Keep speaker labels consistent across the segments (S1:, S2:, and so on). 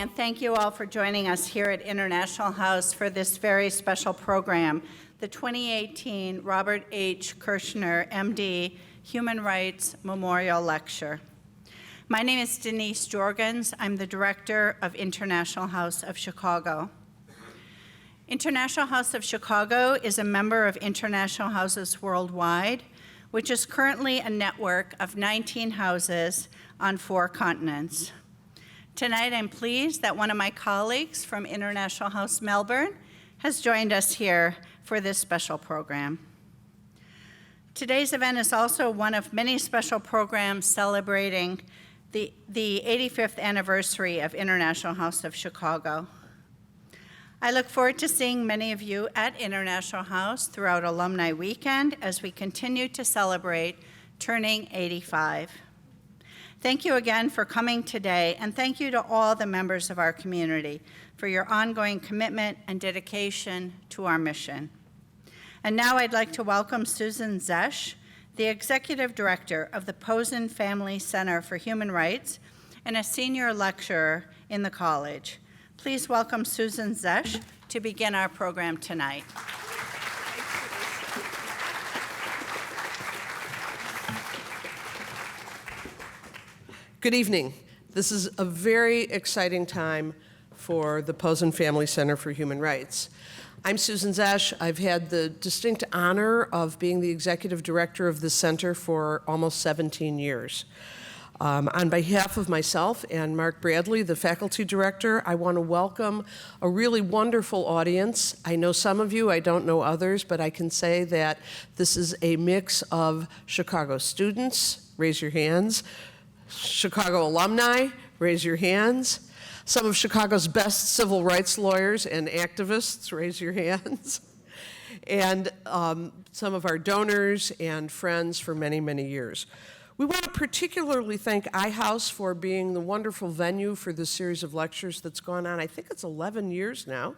S1: and thank you all for joining us here at International House for this very special program, the 2018 Robert H. Kirshner, MD, Human Rights Memorial Lecture. My name is Denise Jorgens. I'm the Director of International House of Chicago. International House of Chicago is a member of International Houses Worldwide, which is currently a network of 19 houses on 4 continents. Tonight, I'm pleased that one of my colleagues from International House Melbourne has joined us here for this special program. Today's event is also one of many special programs celebrating the 85th anniversary of International House of Chicago. I look forward to seeing many of you at International House throughout Alumni Weekend as we continue to celebrate turning 85. Thank you again for coming today, and thank you to all the members of our community for your ongoing commitment and dedication to our mission. And now I'd like to welcome Susan Zesch, the Executive Director of the Posen Family Center for Human Rights and a senior lecturer in the college. Please welcome Susan Zesch to begin our program tonight.
S2: Good evening. This is a very exciting time for the Posen Family Center for Human Rights. I'm Susan Zesch. I've had the distinct honor of being the executive director of the center for almost 17 years. On behalf of myself and Mark Bradley, the faculty director, I want to welcome a really wonderful audience. I know some of you, I don't know others, but I can say that this is a mix of Chicago students, raise your hands, Chicago alumni, raise your hands. Some of Chicago's best civil rights lawyers and activists, raise your hands. And some of our donors and friends for many, many years. We want to particularly thank iHouse for being the wonderful venue for this series of lectures that's gone on, I think it's 11 years now.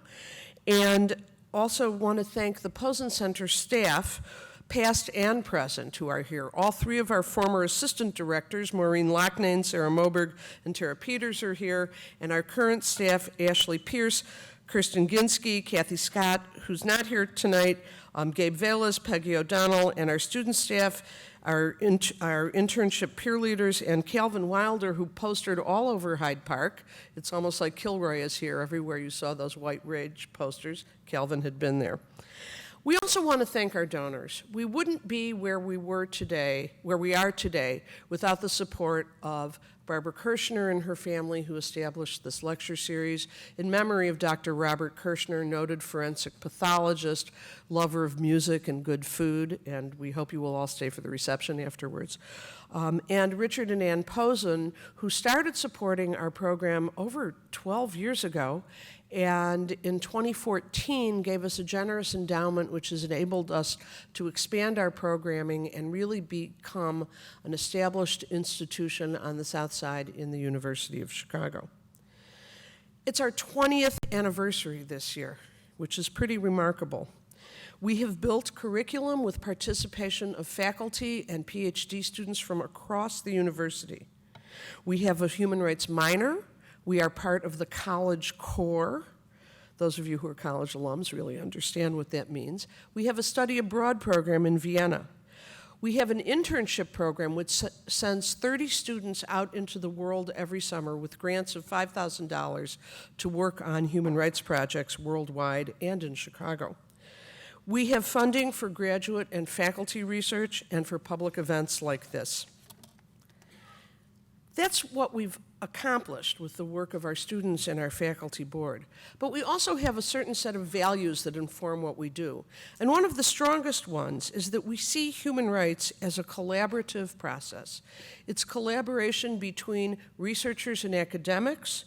S2: And also want to thank the Posen Center staff, past and present, who are here. All 3 of our former assistant directors, Maureen Locknane, Sarah Moberg, and Tara Peters are here, and our current staff, Ashley Pierce, Kirsten Ginsky, Kathy Scott, who's not here tonight, Gabe Velas, Peggy O'Donnell, and our student staff, our internship peer leaders, and Calvin Wilder, who postered all over Hyde Park. It's almost like Kilroy is here. Everywhere you saw those white rage posters, Calvin had been there. We also want to thank our donors. We wouldn't be where we are today, without the support of Barbara Kirshner and her family, who established this lecture series in memory of Dr. Robert Kirshner, noted forensic pathologist, lover of music and good food, and we hope you will all stay for the reception afterwards. And Richard and Ann Posen, who started supporting our program over 12 years ago, and in 2014 gave us a generous endowment which has enabled us to expand our programming and really become an established institution on the South Side in the University of Chicago. It's our 20th anniversary this year, which is pretty remarkable. We have built curriculum with participation of faculty and PhD students from across the university. We have a human rights minor. We are part of the College Core. Those of you who are college alums really understand what that means. We have a study abroad program in Vienna. We have an internship program which sends 30 students out into the world every summer with grants of $5,000 to work on human rights projects worldwide and in Chicago. We have funding for graduate and faculty research and for public events like this. That's what we've accomplished with the work of our students and our faculty board. But we also have a certain set of values that inform what we do. And one of the strongest ones is that we see human rights as a collaborative process. It's collaboration between researchers and academics,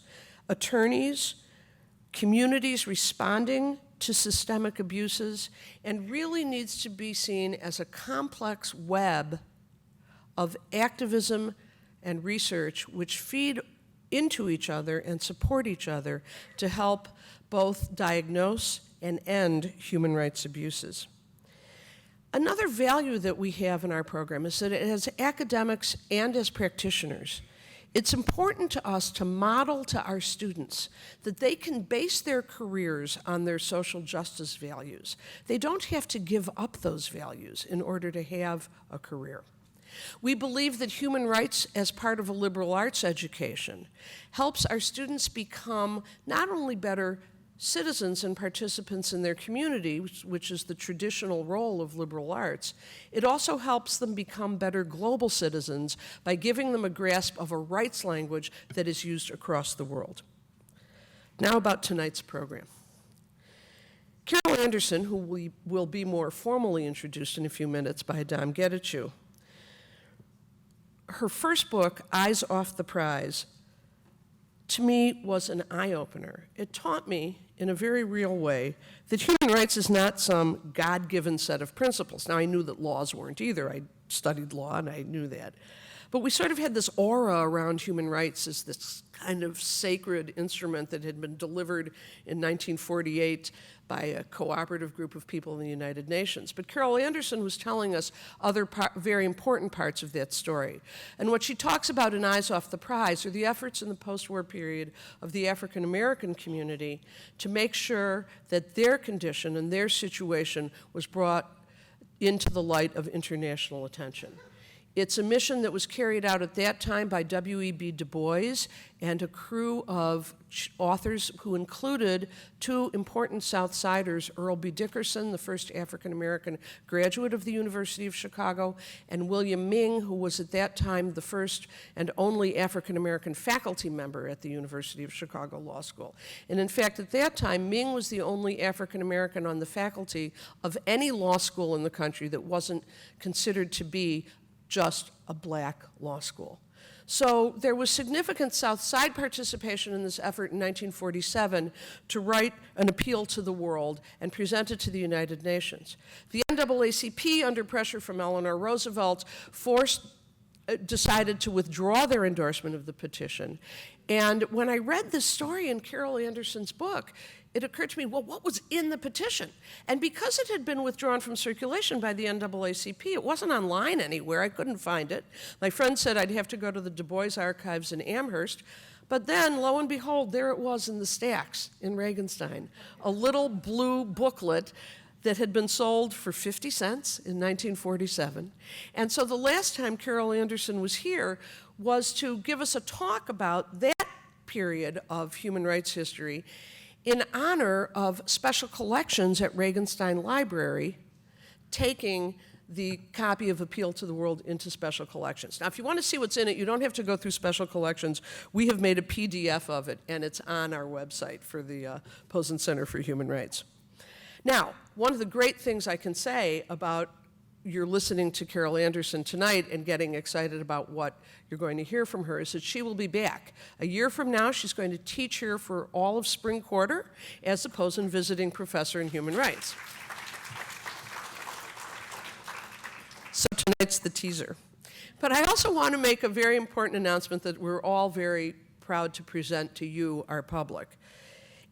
S2: attorneys, communities responding to systemic abuses, and really needs to be seen as a complex web of activism and research which feed into each other and support each other to help both diagnose and end human rights abuses. Another value that we have in our program is that as academics and as practitioners, It's important to us to model to our students that they can base their careers on their social justice values. They don't have to give up those values in order to have a career. We believe that human rights as part of a liberal arts education helps our students become not only better citizens and participants in their community, which is the traditional role of liberal arts, it also helps them become better global citizens by giving them a grasp of a rights language that is used across the world. Now about tonight's program. Carol Anderson, who we will be more formally introduced in a few minutes by Dom Getachew, her first book, Eyes Off the Prize, to me was an eye-opener. It taught me in a very real way that human rights is not some God-given set of principles. Now, I knew that laws weren't either. I studied law and I knew that. But we sort of had this aura around human rights as this kind of sacred instrument that had been delivered in 1948 by a cooperative group of people in the United Nations. But Carol Anderson was telling us other very important parts of that story. And what she talks about in Eyes Off the Prize are the efforts in the post-war period of the African American community to make sure that their condition and their situation was brought into the light of international attention. It's a mission that was carried out at that time by W.E.B. Du Bois and a crew of authors who included two important Southsiders, Earl B. Dickerson, the first African-American graduate of the University of Chicago, and William Ming, who was at that time the first and only African-American faculty member at the University of Chicago Law School. And in fact, at that time, Ming was the only African-American on the faculty of any law school in the country that wasn't considered to be just a black law school. So there was significant South Side participation in this effort in 1947 to write an appeal to the world and present it to the United Nations. The NAACP, under pressure from Eleanor Roosevelt, decided to withdraw their endorsement of the petition. And when I read this story in Carol Anderson's book, it occurred to me, well, what was in the petition? And because it had been withdrawn from circulation by the NAACP, it wasn't online anywhere. I couldn't find it. My friend said I'd have to go to the Du Bois archives in Amherst. But then, lo and behold, there it was in the stacks in Regenstein, a little blue booklet that had been sold for 50 cents in 1947. And so the last time Carol Anderson was here was to give us a talk about that period of human rights history in honor of special collections at Regenstein Library, taking the copy of Appeal to the World into special collections. Now, if you want to see what's in it, you don't have to go through special collections. We have made a PDF of it, and it's on our website for the Posen Center for Human Rights. Now, one of the great things I can say about you're listening to Carol Anderson tonight and getting excited about what you're going to hear from her is that she will be back. A year from now, she's going to teach here for all of spring quarter as the Posen visiting professor in human rights. So tonight's the teaser. But I also want to make a very important announcement that we're all very proud to present to you, our public.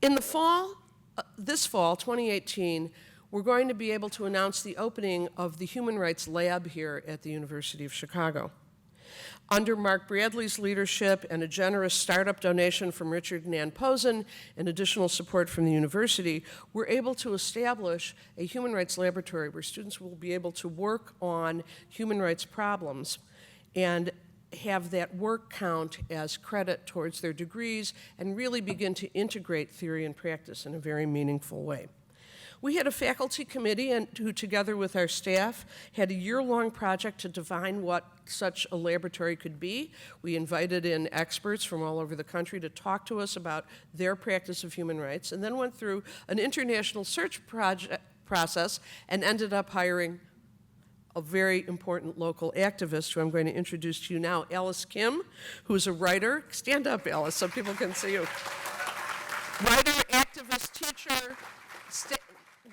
S2: In the fall, this fall, 2018, we're going to be able to announce the opening of the Human Rights Lab here at the University of Chicago. Under Mark Bradley's leadership and a generous startup donation from Richard and Ann Posen and additional support from the university, we're able to establish a human rights laboratory where students will be able to work on human rights problems and have that work count as credit towards their degrees and really begin to integrate theory and practice in a very meaningful way. We had a faculty committee who, together with our staff, had a year-long project to define what such a laboratory could be. We invited in experts from all over the country to talk to us about their practice of human rights, and then went through an international search process and ended up hiring a very important local activist who I'm going to introduce to you now, Ellis Kim, who's a writer. Stand up, Ellis, so people can see you. Writer, activist, teacher,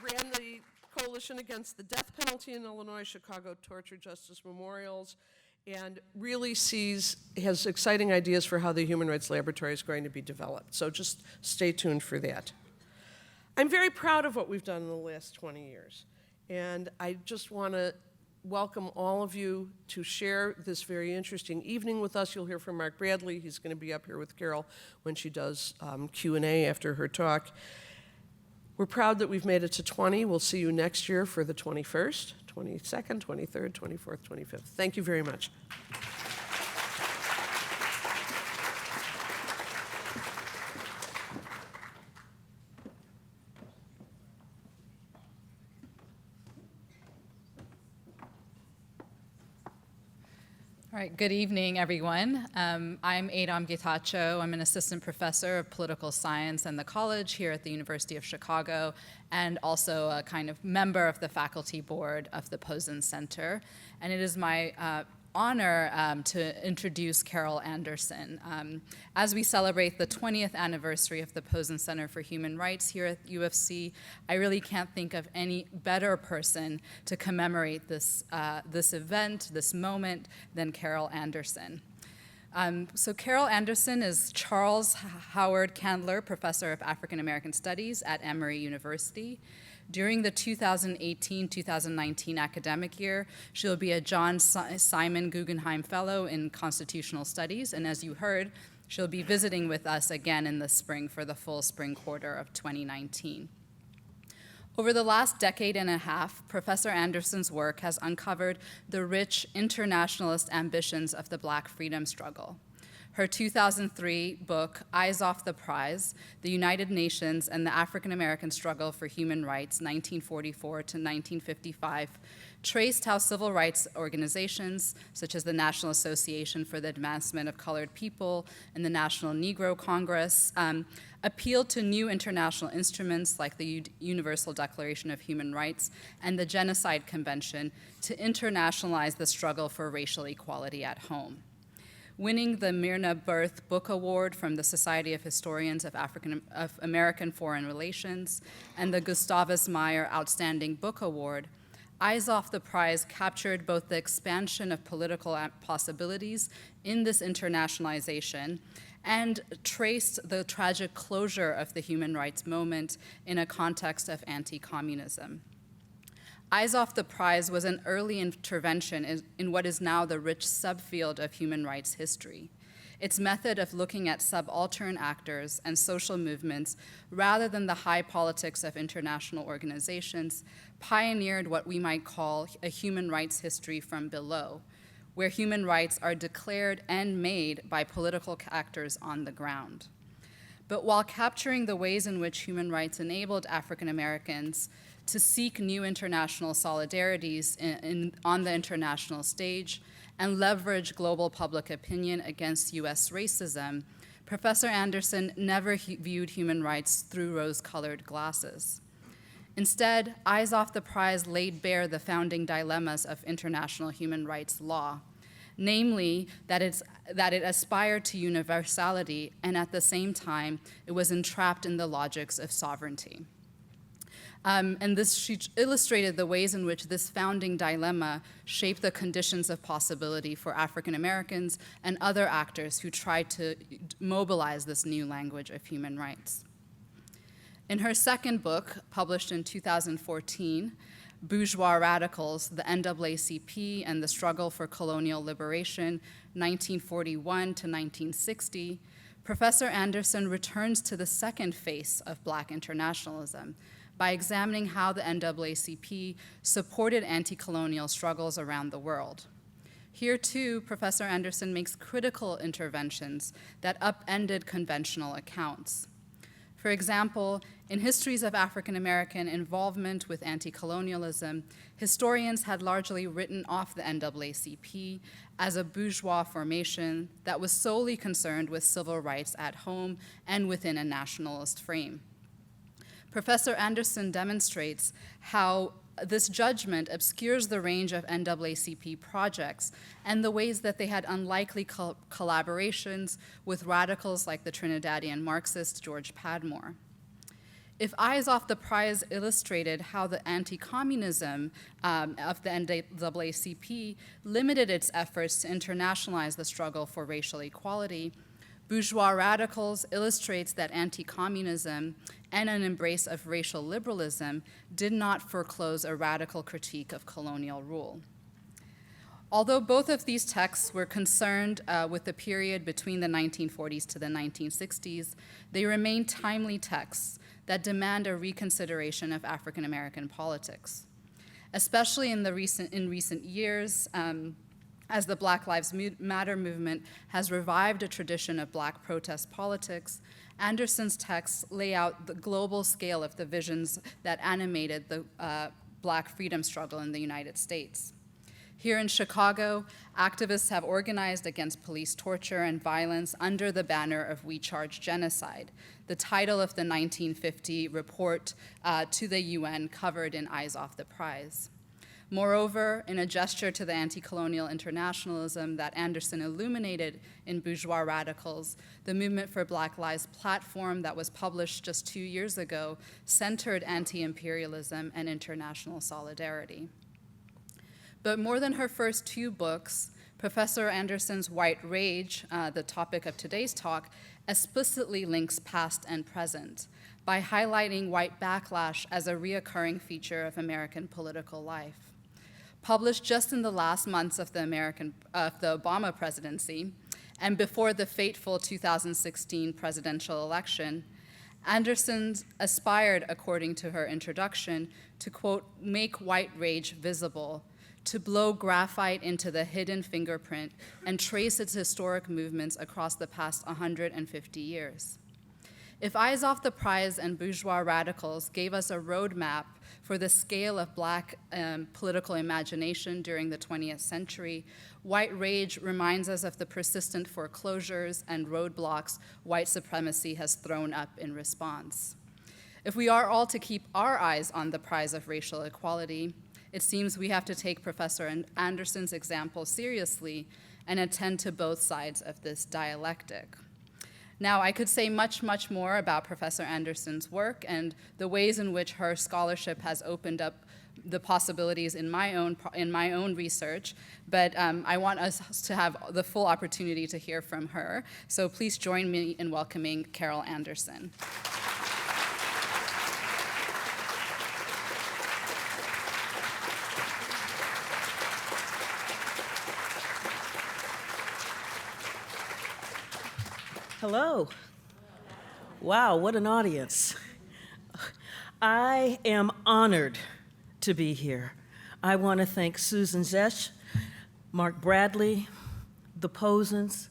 S2: ran the Coalition Against the Death Penalty in Illinois, Chicago Torture Justice Memorials, and really has exciting ideas for how the Human Rights Laboratory is going to be developed. So just stay tuned for that. I'm very proud of what we've done in the last 20 years. And I just want to welcome all of you to share this very interesting evening with us. You'll hear from Mark Bradley. He's going to be up here with Carol when she does Q&A after her talk. We're proud that we've made it to 20. We'll see you next year for the 21st, 22nd, 23rd, 24th, 25th. Thank you very much.
S3: All right, good evening, everyone. I'm Adam Getachew. I'm an assistant professor of political science in the college here at the University of Chicago, and also a kind of member of the faculty board of the Posen Center. And it is my honor to introduce Carol Anderson. As we celebrate the 20th anniversary of the Posen Center for Human Rights here at UFC, I really can't think of any better person to commemorate this event, this moment, than Carol Anderson. So Carol Anderson is Charles Howard Candler Professor of African American Studies at Emory University. During the 2018-2019 academic year, she'll be a John Simon Guggenheim Fellow in Constitutional Studies, and as you heard, she'll be visiting with us again in the spring for the full spring quarter of 2019. Over the last decade and a half, Professor Anderson's work has uncovered the rich internationalist ambitions of the Black freedom struggle. Her 2003 book, Eyes Off the Prize, The United Nations and the African American Struggle for Human Rights, 1944 to 1955, traced how civil rights organizations, such as the National Association for the Advancement of Colored People and the National Negro Congress, appealed to new international instruments like the Universal Declaration of Human Rights and the Genocide Convention to internationalize the struggle for racial equality at home. Winning the Myrna Birth Book Award from the Society of Historians of American Foreign Relations and the Gustavus Meyer Outstanding Book Award, Eyes Off the Prize captured both the expansion of political possibilities in this internationalization and traced the tragic closure of the human rights movement in a context of anti-communism. Eyes Off the Prize was an early intervention in what is now the rich subfield of human rights history. Its method of looking at subaltern actors and social movements rather than the high politics of international organizations pioneered what we might call a human rights history from below, where human rights are declared and made by political actors on the ground. But while capturing the ways in which human rights enabled African Americans to seek new international solidarities on the international stage and leverage global public opinion against US racism, Professor Anderson never viewed human rights through rose-colored glasses. Instead, Eyes Off the Prize laid bare the founding dilemmas of international human rights law, namely that it aspired to universality and at the same time it was entrapped in the logics of sovereignty. She illustrated the ways in which this founding dilemma shaped the conditions of possibility for African Americans and other actors who tried to mobilize this new language of human rights. In her second book, published in 2014, Bourgeois Radicals, the NAACP and the Struggle for Colonial Liberation, 1941 to 1960, Professor Anderson returns to the second face of Black internationalism, by examining how the NAACP supported anti-colonial struggles around the world. Here, too, Professor Anderson makes critical interventions that upended conventional accounts. For example, in histories of African American involvement with anti-colonialism, historians had largely written off the NAACP as a bourgeois formation that was solely concerned with civil rights at home and within a nationalist frame. Professor Anderson demonstrates how this judgment obscures the range of NAACP projects and the ways that they had unlikely collaborations with radicals like the Trinidadian Marxist George Padmore. If Eyes Off the Prize illustrated how the anti-communism of the NAACP limited its efforts to internationalize the struggle for racial equality, Bourgeois Radicals illustrates that anti-communism and an embrace of racial liberalism did not foreclose a radical critique of colonial rule. Although both of these texts were concerned with the period between the 1940s to the 1960s, they remain timely texts that demand a reconsideration of African American politics, especially in recent years, as the Black Lives Matter movement has revived a tradition of Black protest politics. Anderson's texts lay out the global scale of the visions that animated the Black freedom struggle in the United States. Here in Chicago, activists have organized against police torture and violence under the banner of We Charge Genocide, the title of the 1950 report to the UN covered in Eyes Off the Prize. Moreover, in a gesture to the anti-colonial internationalism that Anderson illuminated in Bourgeois Radicals, the Movement for Black Lives platform that was published just 2 years ago centered anti-imperialism and international solidarity. But more than her first 2 books, Professor Anderson's White Rage, the topic of today's talk, explicitly links past and present by highlighting white backlash as a reoccurring feature of American political life. Published just in the last months of the Obama presidency and before the fateful 2016 presidential election, Anderson aspired, according to her introduction, to, quote, make white rage visible, to blow graphite into the hidden fingerprint and trace its historic movements across the past 150 years. If Eyes Off the Prize and Bourgeois Radicals gave us a roadmap for the scale of Black political imagination during the 20th century, White Rage reminds us of the persistent foreclosures and roadblocks white supremacy has thrown up in response. If we are all to keep our eyes on the prize of racial equality, it seems we have to take Professor Anderson's example seriously and attend to both sides of this dialectic. Now, I could say much, much more about Professor Anderson's work and the ways in which her scholarship has opened up the possibilities in my own research, but I want us to have the full opportunity to hear from her. So please join me in welcoming Carol Anderson.
S4: Hello. Wow, what an audience. I am honored to be here. I want to thank Susan Zesch, Mark Bradley, the Posens,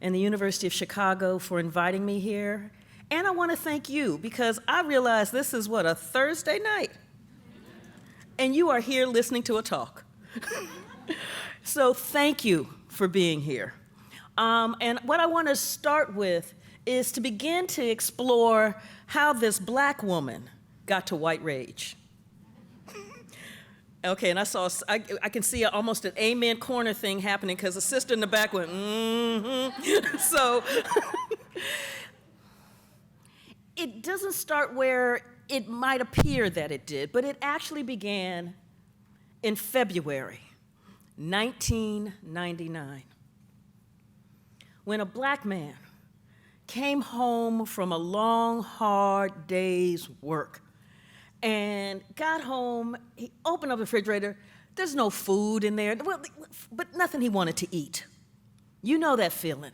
S4: and the University of Chicago for inviting me here. And I want to thank you because I realize this is a Thursday night. And you are here listening to a talk. So thank you for being here. And what I want to start with is to begin to explore how this Black woman got to white rage. Okay, and I can see almost an amen corner thing happening because the sister in the back went, mm-hmm. So it doesn't start where it might appear that it did, but it actually began in February 1999. When a Black man came home from a long, hard day's work and got home, he opened up the refrigerator, there's no food in there, but nothing he wanted to eat. You know that feeling.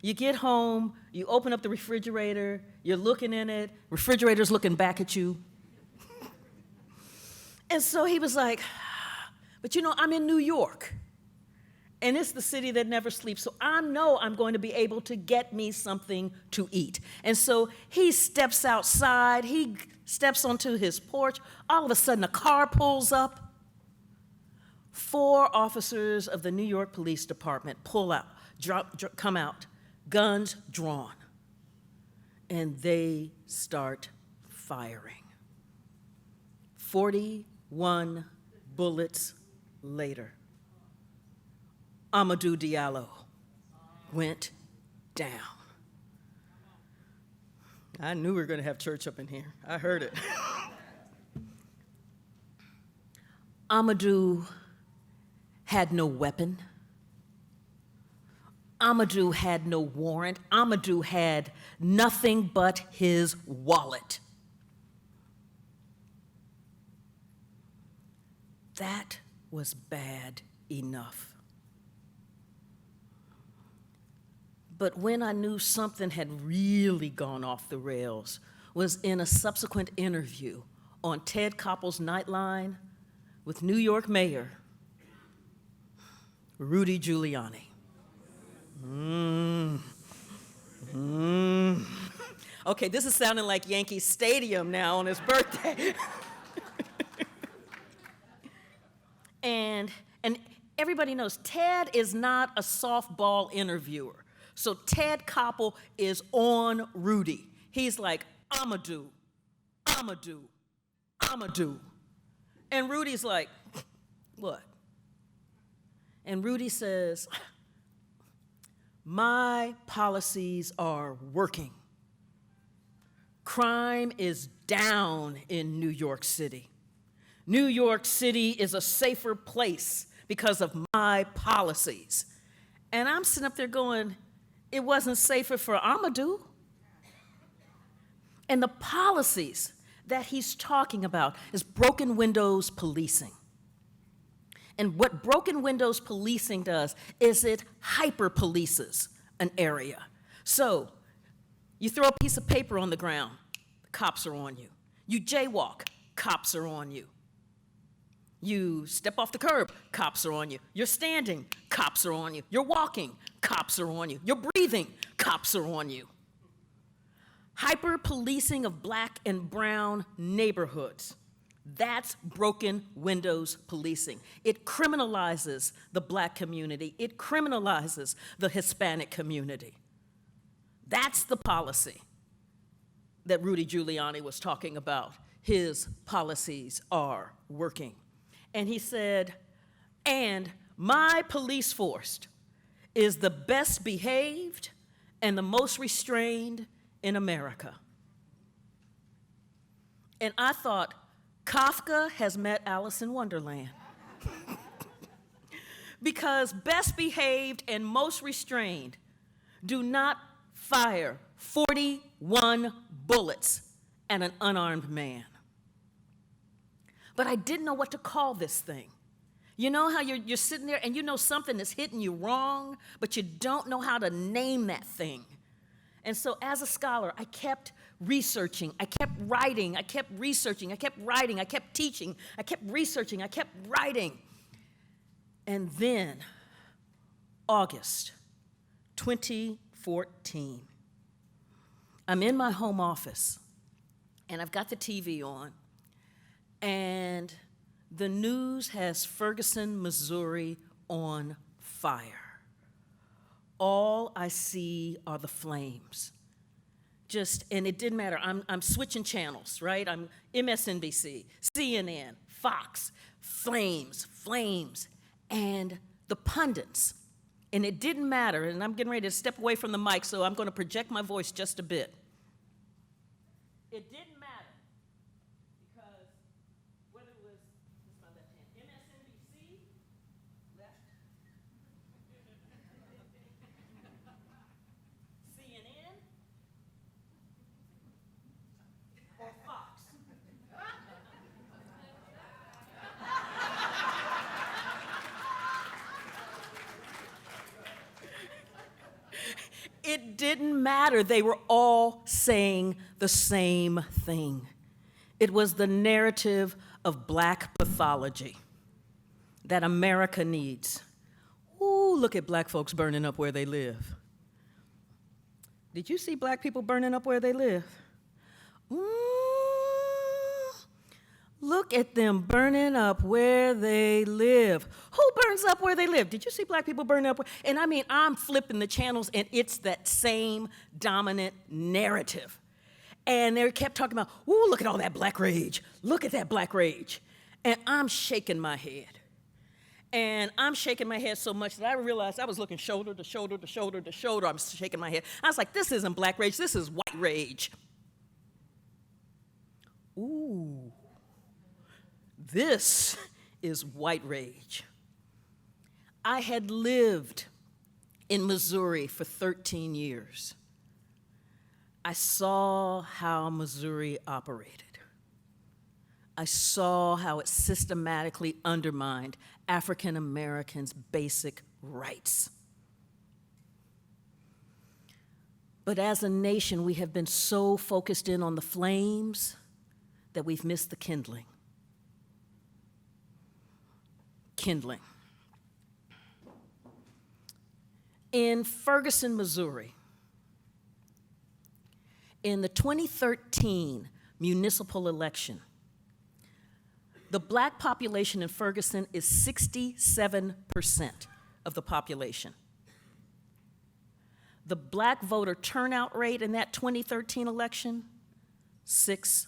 S4: You get home, you open up the refrigerator, you're looking in it, refrigerator's looking back at you. And so he was like, but I'm in New York. And it's the city that never sleeps, so I know I'm going to be able to get me something to eat. And so he steps outside, he steps onto his porch, all of a sudden a car pulls up. 4 officers of the New York Police Department come out, guns drawn, and they start firing. 41 bullets later, Amadou Diallo went down. I knew we were going to have church up in here. I heard it. Amadou had no weapon. Amadou had no warrant. Amadou had nothing but his wallet. That was bad enough. But when I knew something had really gone off the rails was in a subsequent interview on Ted Koppel's Nightline with New York Mayor Rudy Giuliani. Okay, this is sounding like Yankee Stadium now on his birthday. And everybody knows Ted is not a softball interviewer. So Ted Koppel is on Rudy. He's like, I'ma do. And Rudy's like, what? And Rudy says, my policies are working. Crime is down in New York City. New York City is a safer place because of my policies. And I'm sitting up there going, it wasn't safer for Amadou. And the policies that he's talking about is broken windows policing. And what broken windows policing does is it hyper-polices an area. So you throw a piece of paper on the ground, cops are on you. You jaywalk, cops are on you. You step off the curb, cops are on you. You're standing, cops are on you. You're walking, cops are on you. You're breathing, cops are on you. Hyper-policing of black and brown neighborhoods. That's broken windows policing. It criminalizes the black community. It criminalizes the Hispanic community. That's the policy that Rudy Giuliani was talking about. His policies are working. And he said, and my police force is the best behaved and the most restrained in America. And I thought, Kafka has met Alice in Wonderland. Because best behaved and most restrained do not fire 41 bullets at an unarmed man. But I didn't know what to call this thing. You know how you're sitting there and you know something is hitting you wrong, but you don't know how to name that thing. And so as a scholar, I kept researching, I kept writing, I kept researching, I kept writing, I kept teaching, I kept researching, I kept writing. And then, August 2014, I'm in my home office, and I've got the TV on, and the news has Ferguson, Missouri on fire. All I see are the flames. And it didn't matter. I'm switching channels, right? I'm MSNBC, CNN, Fox, flames, and the pundits. And it didn't matter, and I'm getting ready to step away from the mic, so I'm going to project my voice just a bit. It didn't matter because whether it was, this is my left hand, MSNBC, left, CNN, or Fox. It didn't matter. They were all saying the same thing. It was the narrative of black pathology that America needs. Ooh, look at black folks burning up where they live. Did you see black people burning up where they live? Look at them burning up where they live. Who burns up where they live? Did you see black people burning up? And I mean, I'm flipping the channels, and it's that same dominant narrative. And they kept talking about, ooh, look at all that black rage. Look at that black rage. And I'm shaking my head. And I'm shaking my head so much that I realized I was looking shoulder to shoulder to shoulder to shoulder. I'm shaking my head. I was like, this isn't black rage. This is white rage. Ooh. This is white rage. I had lived in Missouri for 13 years. I saw how Missouri operated. I saw how it systematically undermined African Americans' basic rights. But as a nation, we have been so focused in on the flames that we've missed the kindling. Kindling. In Ferguson, Missouri, in the 2013 municipal election, the black population in Ferguson is 67% of the population. The black voter turnout rate in that 2013 election, 6%.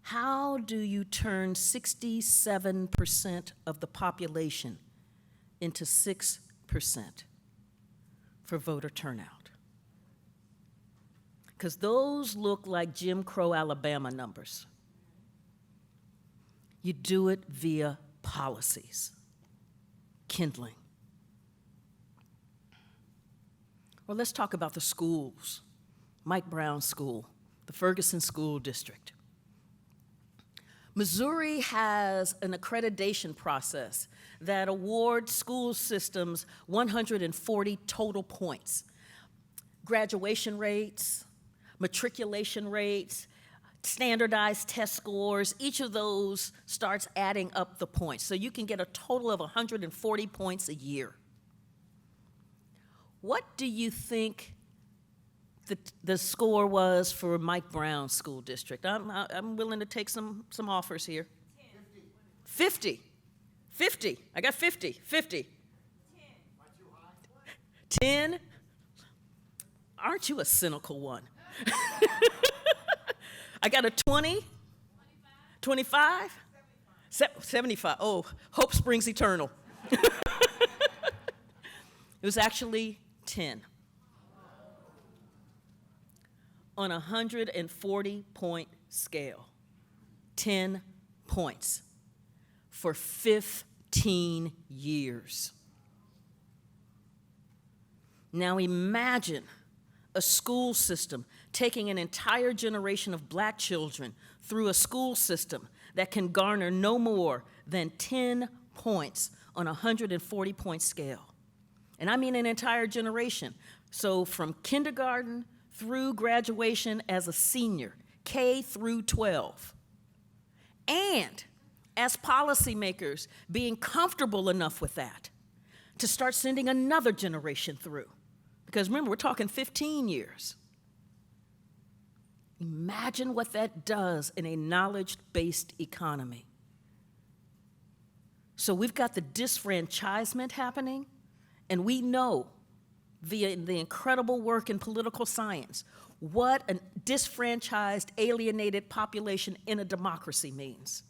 S4: How do you turn 67% of the population into 6% for voter turnout? Because those look like Jim Crow, Alabama numbers. You do it via policies, kindling. Well, let's talk about the schools. Mike Brown's school, the Ferguson School District. Missouri has an accreditation process that awards school systems 140 total points. Graduation rates, matriculation rates, standardized test scores, each of those starts adding up the points. So you can get a total of 140 points a year. What do you think the score was for Mike Brown's school district? I'm willing to take some offers here. 50. 50. I got 50. 50. 10. Aren't you a cynical one? I got a 20. 25. 75. Oh, hope springs eternal. It was actually 10. On a 140-point scale, 10 points for 15 years. Now imagine a school system taking an entire generation of black children through a school system that can garner no more than 10 points on a 140-point scale. And I mean an entire generation. So from kindergarten through graduation as a senior, K through 12. And as policymakers, being comfortable enough with that to start sending another generation through. Because remember, we're talking 15 years. Imagine what that does in a knowledge-based economy. So we've got the disfranchisement happening, and we know via the incredible work in political science what a disfranchised, alienated population in a democracy means.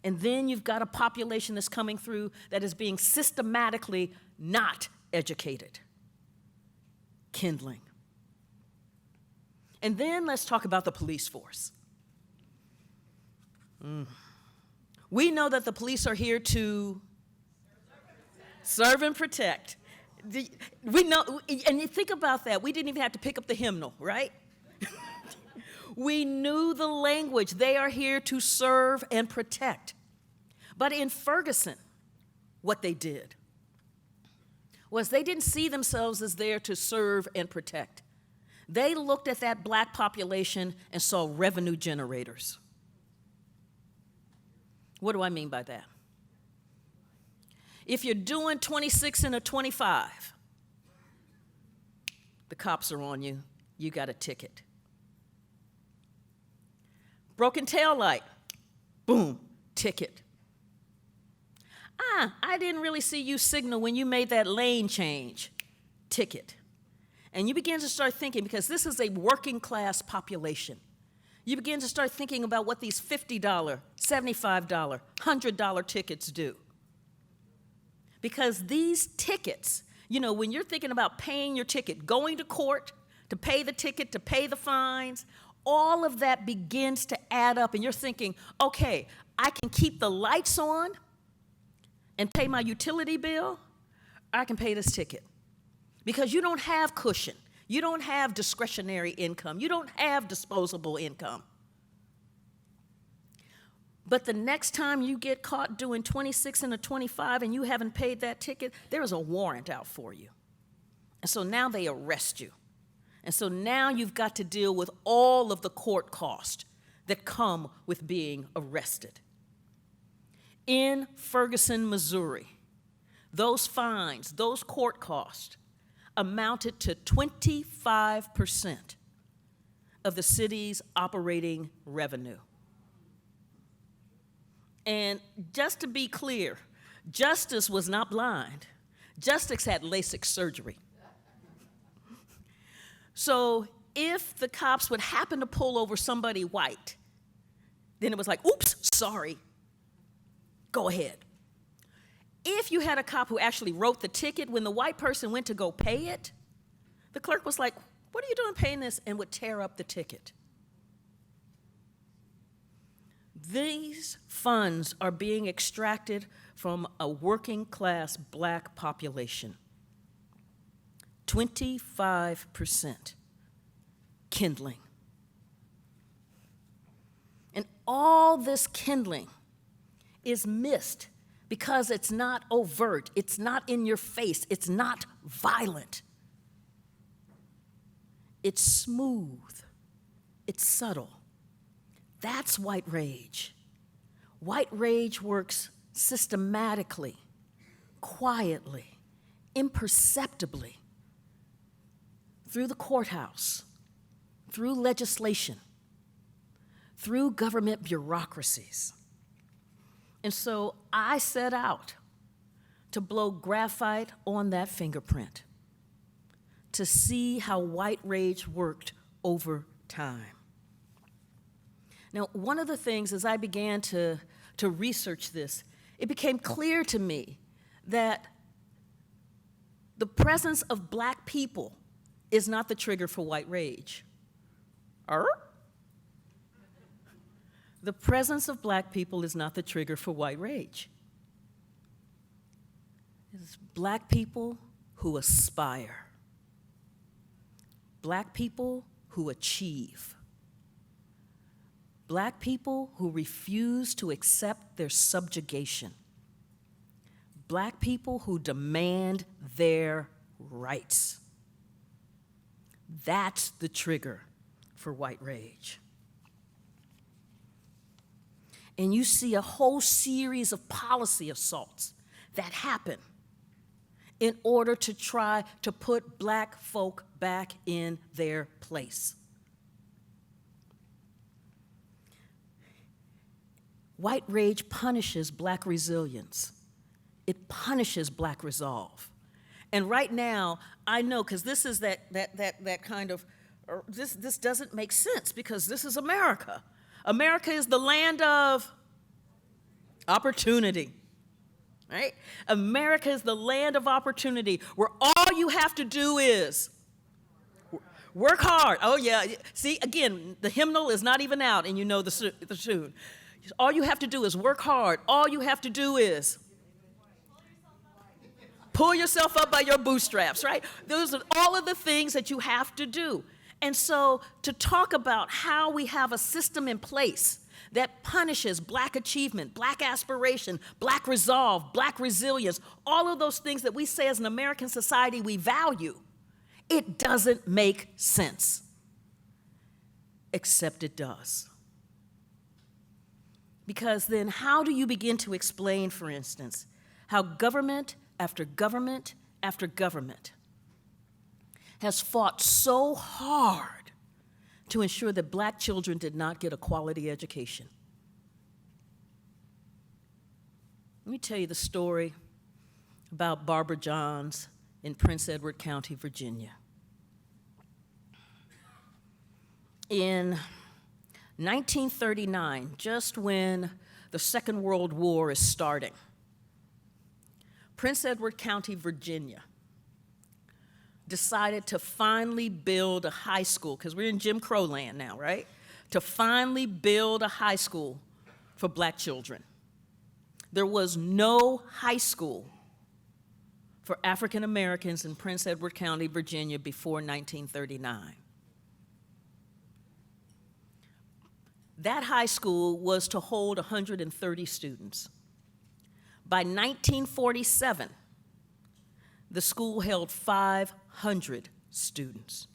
S4: And then you've got a population that's coming through that is being systematically not educated. Kindling. And then let's talk about the police force. We know that the police are here to serve and protect. We know, and you think about that, we didn't even have to pick up the hymnal, right? We knew the language. They are here to serve and protect. But in Ferguson, what they did was they didn't see themselves as there to serve and protect. They looked at that black population and saw revenue generators. What do I mean by that? If you're doing 26 and a 25, the cops are on you. You got a ticket. Broken tail light, boom, ticket. I didn't really see you signal when you made that lane change, ticket. And you begin to start thinking, because this is a working class population, you begin to start thinking about what these $50, $75, $100 tickets do. Because these tickets, you know, when you're thinking about paying your ticket, going to court to pay the ticket, to pay the fines, all of that begins to add up, and you're thinking, okay, I can keep the lights on and pay my utility bill, or I can pay this ticket. Because you don't have cushion. You don't have discretionary income. You don't have disposable income. But the next time you get caught doing 26 and a 25 and you haven't paid that ticket, there is a warrant out for you. And so now they arrest you. And so now you've got to deal with all of the court costs that come with being arrested. In Ferguson, Missouri, those fines, those court costs, amounted to 25% of the city's operating revenue. And just to be clear, Justice was not blind. Justice had LASIK surgery. So if the cops would happen to pull over somebody white, then it was like, oops, sorry, go ahead. If you had a cop who actually wrote the ticket, when the white person went to go pay it, the clerk was like, what are you doing paying this? And would tear up the ticket. These funds are being extracted from a working class black population. 25% kindling. And all this kindling is missed because it's not overt, it's not in your face, it's not violent. It's smooth, it's subtle. That's white rage. White rage works systematically, quietly, imperceptibly, through the courthouse, through legislation, through government bureaucracies. And so I set out to blow graphite on that fingerprint, to see how white rage worked over time. Now, one of the things as I began to research this, it became clear to me that the presence of black people is not the trigger for white rage. The presence of black people is not the trigger for white rage. It's black people who aspire, black people who achieve, black people who refuse to accept their subjugation, black people who demand their rights. That's the trigger for white rage. And you see a whole series of policy assaults that happen in order to try to put black folk back in their place. White rage punishes black resilience. It punishes black resolve. And right now, I know, because this is that kind of, this doesn't make sense because this is America. America is the land of opportunity, right? America is the land of opportunity where all you have to do is work hard. Oh yeah, see, again, the hymnal is not even out and you know the tune. All you have to do is work hard. All you have to do is pull yourself up by your bootstraps, right? Those are all of the things that you have to do. And so to talk about how we have a system in place that punishes black achievement, black aspiration, black resolve, black resilience, all of those things that we say as an American society we value, it doesn't make sense. Except it does. Because then how do you begin to explain, for instance, how government after government after government has fought so hard to ensure that black children did not get a quality education? Let me tell you the story about Barbara Johns in Prince Edward County, Virginia. In 1939, just when the Second World War is starting, Prince Edward County, Virginia, decided to finally build a high school, because we're in Jim Crow land now, right? To finally build a high school for black children. There was no high school for African Americans in Prince Edward County, Virginia before 1939. That high school was to hold 130 students. By 1947, the school held 500 students.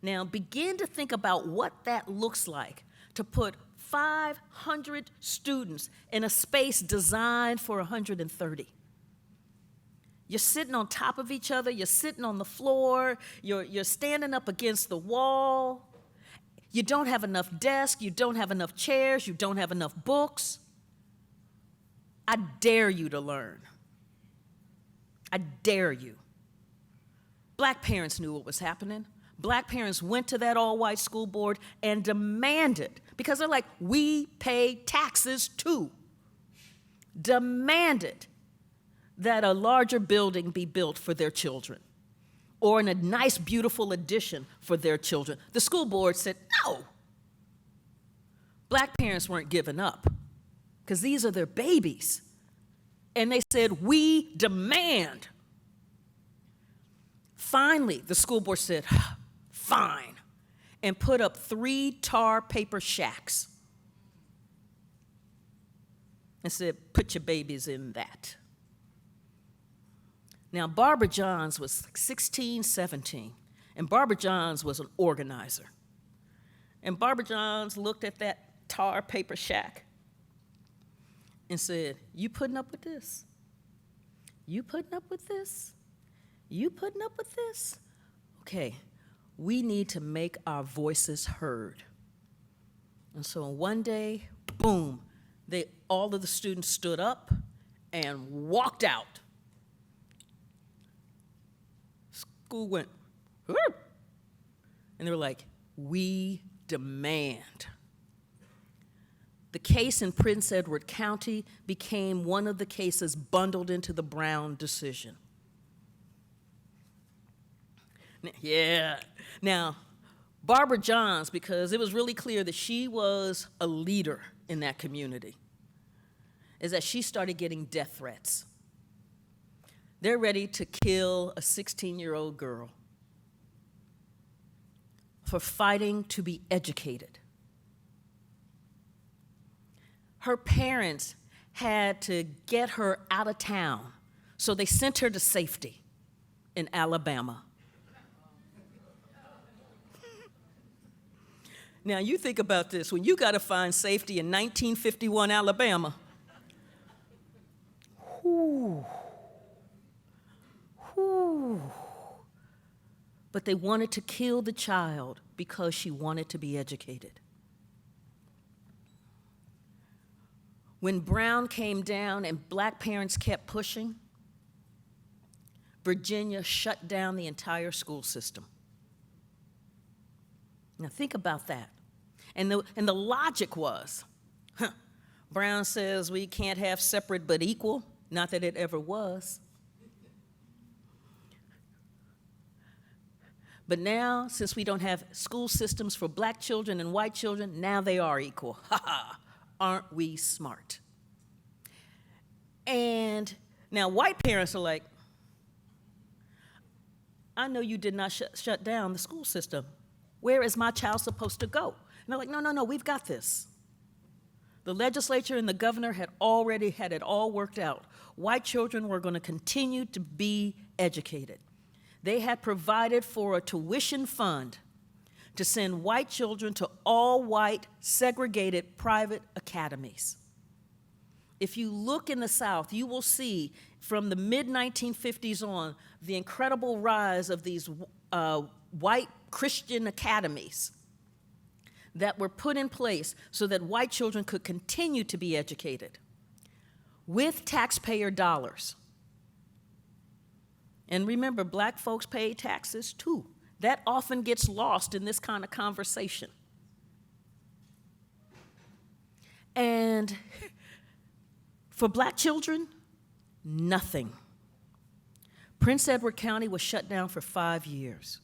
S4: Now, begin to think about what that looks like to put 500 students in a space designed for 130. You're sitting on top of each other, you're sitting on the floor, you're standing up against the wall. You don't have enough desks, you don't have enough chairs, you don't have enough books. I dare you to learn. I dare you. Black parents knew what was happening. Black parents went to that all-white school board and demanded, because they're like, we pay taxes too, demanded that a larger building be built for their children, or in a nice, beautiful addition for their children. The school board said, no. Black parents weren't giving up, because these are their babies. And they said, we demand. Finally, the school board said, fine, and put up 3 tar paper shacks and said, put your babies in that. Now, Barbara Johns was 16, 17, and Barbara Johns was an organizer. And Barbara Johns looked at that tar paper shack and said, you putting up with this? You putting up with this? You putting up with this? Okay, we need to make our voices heard. And so one day, boom, all of the students stood up and walked out. School went, "Hur!" And they were like, we demand. The case in Prince Edward County became one of the cases bundled into the Brown decision. Yeah. Now, Barbara Johns, because it was really clear that she was a leader in that community, is that she started getting death threats. They're ready to kill a 16-year-old girl for fighting to be educated. Her parents had to get her out of town, so they sent her to safety in Alabama. Now, you think about this. When you got to find safety in 1951 Alabama, whoo. But they wanted to kill the child because she wanted to be educated. When Brown came down and black parents kept pushing, Virginia shut down the entire school system. Now think about that. And the logic was, Brown says we can't have separate but equal, not that it ever was. But now, since we don't have school systems for black children and white children, now they are equal. Ha ha, aren't we smart? And now white parents are like, I know you did not shut down the school system. Where is my child supposed to go? And they're like, no, we've got this. The legislature and the governor had already had it all worked out. White children were going to continue to be educated. They had provided for a tuition fund to send white children to all-white, segregated private academies. If you look in the South, you will see from the mid-1950s on the incredible rise of these white Christian academies that were put in place so that white children could continue to be educated with taxpayer dollars. And remember, black folks pay taxes too. That often gets lost in this kind of conversation. And for black children, nothing. Prince Edward County was shut down for 5 years.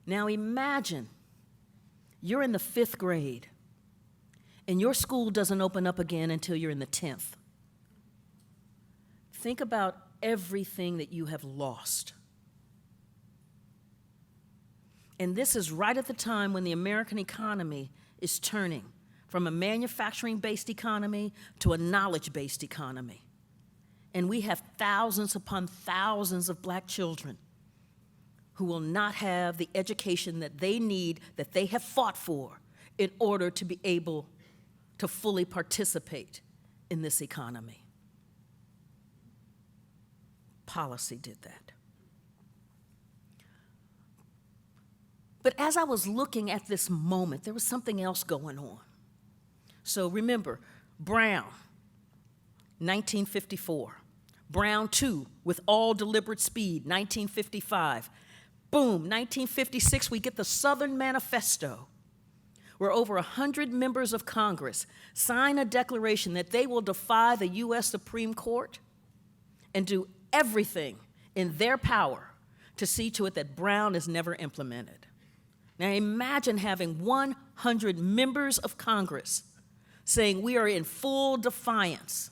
S4: Now imagine you're in the 5th grade and your school doesn't open up again until you're in the 10th. Think about everything that you have lost. And this is right at the time when the American economy is turning from a manufacturing-based economy to a knowledge-based economy. And we have thousands upon thousands of black children who will not have the education that they need, that they have fought for, in order to be able to fully participate in this economy. Policy did that. But as I was looking at this moment, there was something else going on. So remember, Brown, 1954. Brown 2, with all deliberate speed, 1955. Boom, 1956, we get the Southern Manifesto, where over 100 members of Congress sign a declaration that they will defy the U.S. Supreme Court and do everything in their power to see to it that Brown is never implemented. Now imagine having 100 members of Congress saying we are in full defiance.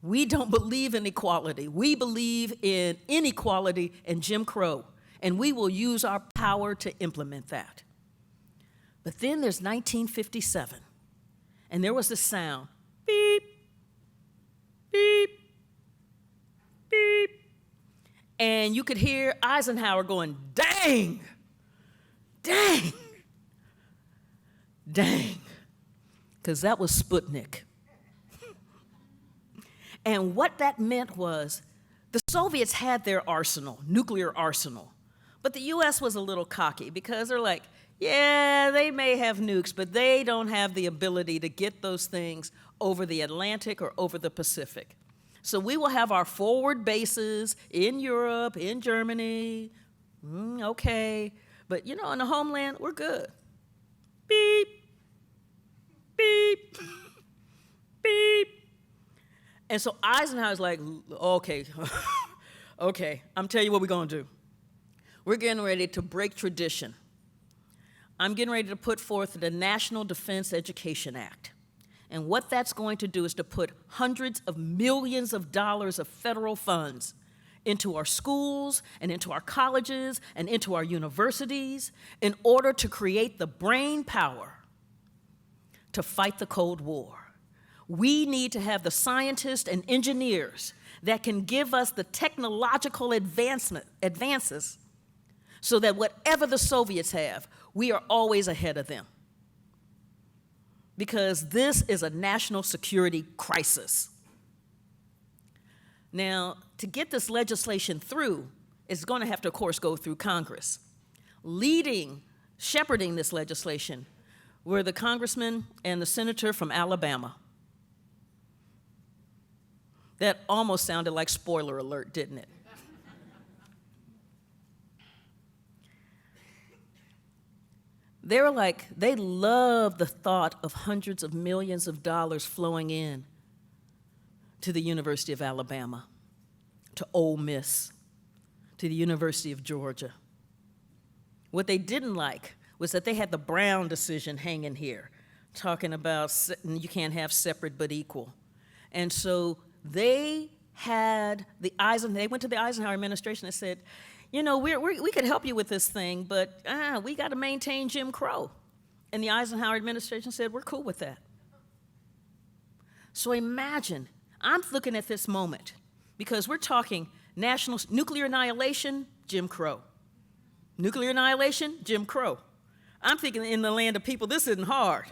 S4: We don't believe in equality. We believe in inequality and Jim Crow, and we will use our power to implement that. But then there's 1957, and there was the sound, beep, beep, beep, and you could hear Eisenhower going, dang, dang, dang, because that was Sputnik. And what that meant was the Soviets had their arsenal, nuclear arsenal, but the US was a little cocky because they're like, yeah, they may have nukes, but they don't have the ability to get those things over the Atlantic or over the Pacific. So we will have our forward bases in Europe, in Germany, okay, but you know, in the homeland, we're good. Beep, beep, beep. And so Eisenhower's like, okay, okay, I'm telling you what we're gonna do. We're getting ready to break tradition. I'm getting ready to put forth the National Defense Education Act. And what that's going to do is to put hundreds of millions of dollars of federal funds into our schools and into our colleges and into our universities in order to create the brain power to fight the Cold War. We need to have the scientists and engineers that can give us the technological advances so that whatever the Soviets have, we are always ahead of them. Because this is a national security crisis. Now, to get this legislation through, it's going to have to, of course, go through Congress. Shepherding this legislation were the congressman and the senator from Alabama. That almost sounded like spoiler alert, didn't it? They were like, they loved the thought of hundreds of millions of dollars flowing in to the University of Alabama, to Ole Miss, to the University of Georgia. What they didn't like was that they had the Brown decision hanging here, talking about you can't have separate but equal. And so they went to the Eisenhower administration and said, you know, we could help you with this thing, but we got to maintain Jim Crow. And the Eisenhower administration said, we're cool with that. So imagine, I'm looking at this moment, because we're talking national nuclear annihilation, Jim Crow. Nuclear annihilation, Jim Crow. I'm thinking in the land of people, this isn't hard.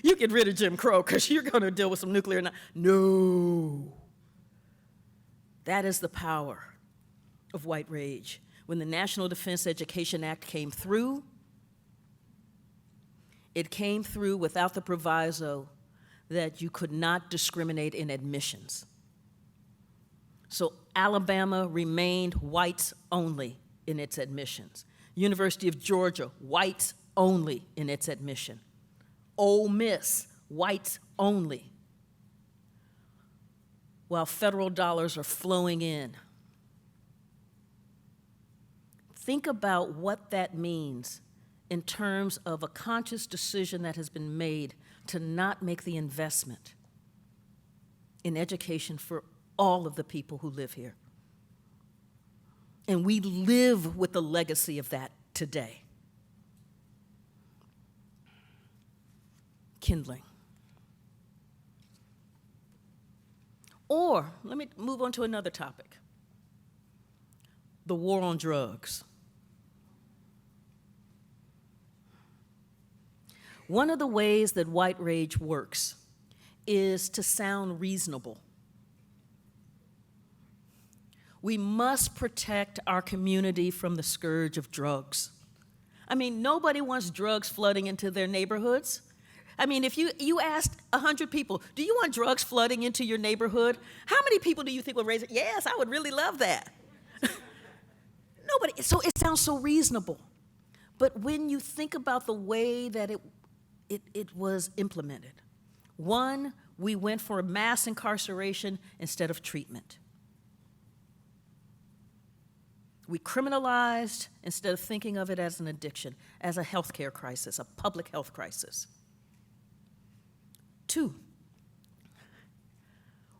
S4: You get rid of Jim Crow because you're going to deal with some nuclear. No. That is the power of white rage. When the National Defense Education Act came through, it came through without the proviso that you could not discriminate in admissions. So Alabama remained whites only in its admissions. University of Georgia, whites only in its admission. Ole Miss, whites only. While federal dollars are flowing in. Think about what that means in terms of a conscious decision that has been made to not make the investment in education for all of the people who live here. And we live with the legacy of that today. Kindling. Or, let me move on to another topic. The war on drugs. One of the ways that white rage works is to sound reasonable. We must protect our community from the scourge of drugs. I mean, nobody wants drugs flooding into their neighborhoods. I mean, if you asked 100 people, do you want drugs flooding into your neighborhood? How many people do you think would raise it? Yes, I would really love that. Nobody, so it sounds so reasonable. But when you think about the way that it was implemented, one, we went for mass incarceration instead of treatment. We criminalized instead of thinking of it as an addiction, as a healthcare crisis, a public health crisis. Two,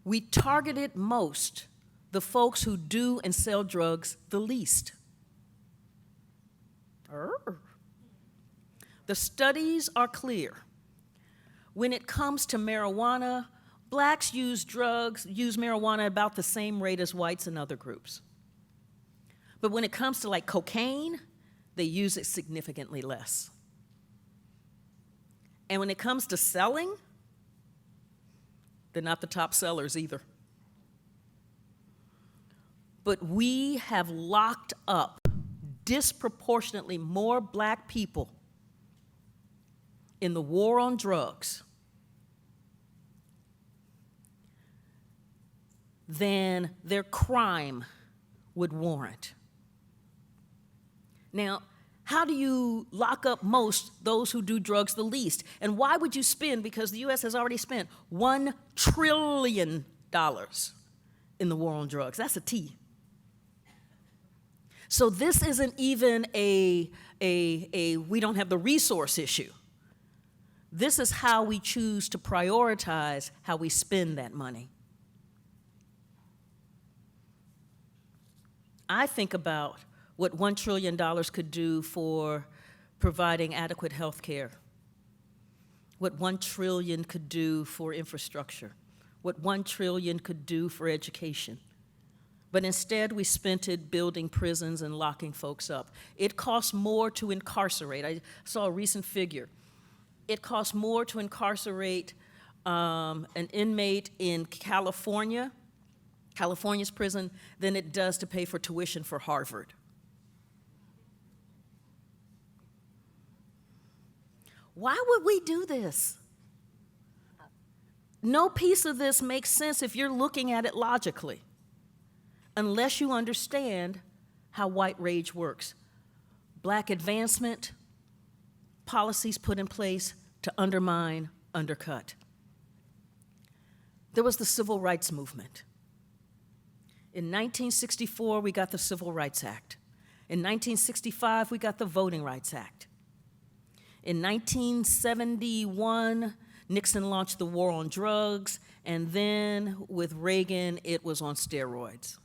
S4: we targeted most the folks who do and sell drugs the least. The studies are clear. When it comes to marijuana, blacks use marijuana about the same rate as whites and other groups. But when it comes to like cocaine, they use it significantly less. And when it comes to selling, they're not the top sellers either. But we have locked up disproportionately more black people in the war on drugs than their crime would warrant. Now, how do you lock up those who do drugs the least? And why would you spend, because the US has already spent $1 trillion in the war on drugs. That's a T. So this isn't even a we don't have the resource issue. This is how we choose to prioritize how we spend that money. I think about what $1 trillion could do for providing adequate health care, what $1 trillion could do for infrastructure, what $1 trillion could do for education. But instead, we spent it building prisons and locking folks up. It costs more to incarcerate. I saw a recent figure. It costs more to incarcerate an inmate in California's prison, than it does to pay for tuition for Harvard. Why would we do this? No piece of this makes sense if you're looking at it logically, unless you understand how white rage works. Black advancement, policies put in place to undermine, undercut. There was the Civil Rights Movement. In 1964, we got the Civil Rights Act. In 1965, we got the Voting Rights Act. In 1971, Nixon launched the war on drugs, and then with Reagan, it was on steroids.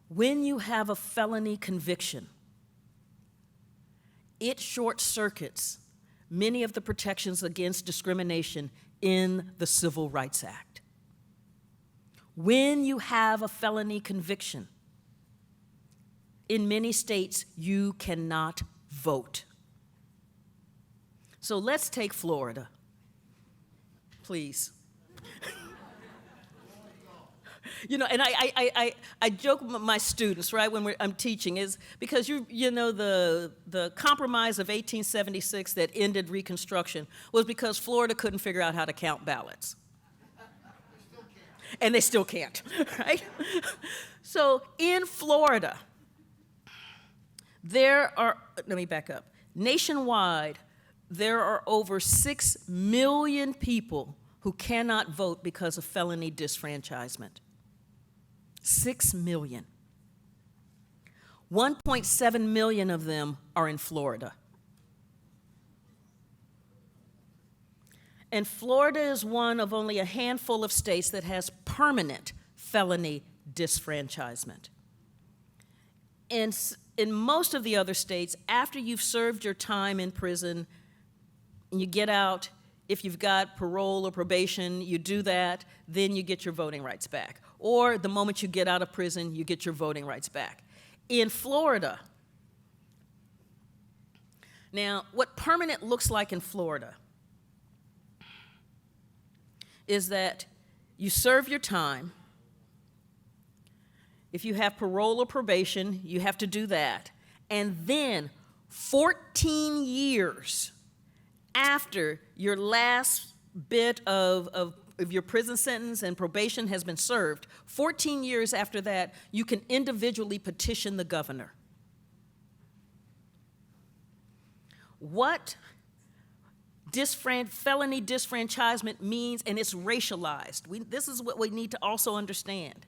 S4: When you have a felony conviction, it short-circuits many of the protections against discrimination in the Civil Rights Act. When you have a felony conviction, in many states, you cannot vote. So let's take Florida, please. You know, and I joke with my students, right, when I'm teaching, is because you know the compromise of 1876 that ended Reconstruction was because Florida couldn't figure out how to count ballots. And they still can't, right? So in Florida, let me back up. Nationwide, there are over 6 million people who cannot vote because of felony disfranchisement. 6 million. 1.7 million of them are in Florida. And Florida is one of only a handful of states that has permanent felony disfranchisement. In most of the other states, after you've served your time in prison and you get out, if you've got parole or probation, you do that, then you get your voting rights back. Or the moment you get out of prison, you get your voting rights back. In Florida, now what permanent looks like in Florida is that you serve your time. If you have parole or probation, you have to do that. And then 14 years after your last bit of your prison sentence and probation has been served, 14 years after that, you can individually petition the governor. What felony disfranchisement means, and it's racialized. This is what we need to also understand.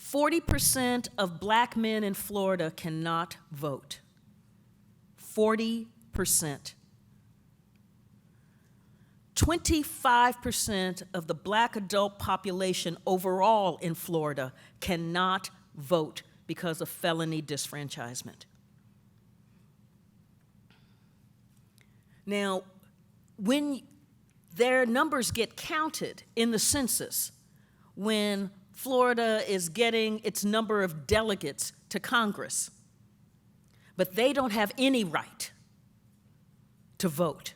S4: 40% of black men in Florida cannot vote. 40%. 25% of the black adult population overall in Florida cannot vote because of felony disfranchisement. Now, when their numbers get counted in the census, when Florida is getting its number of delegates to Congress, but they don't have any right to vote,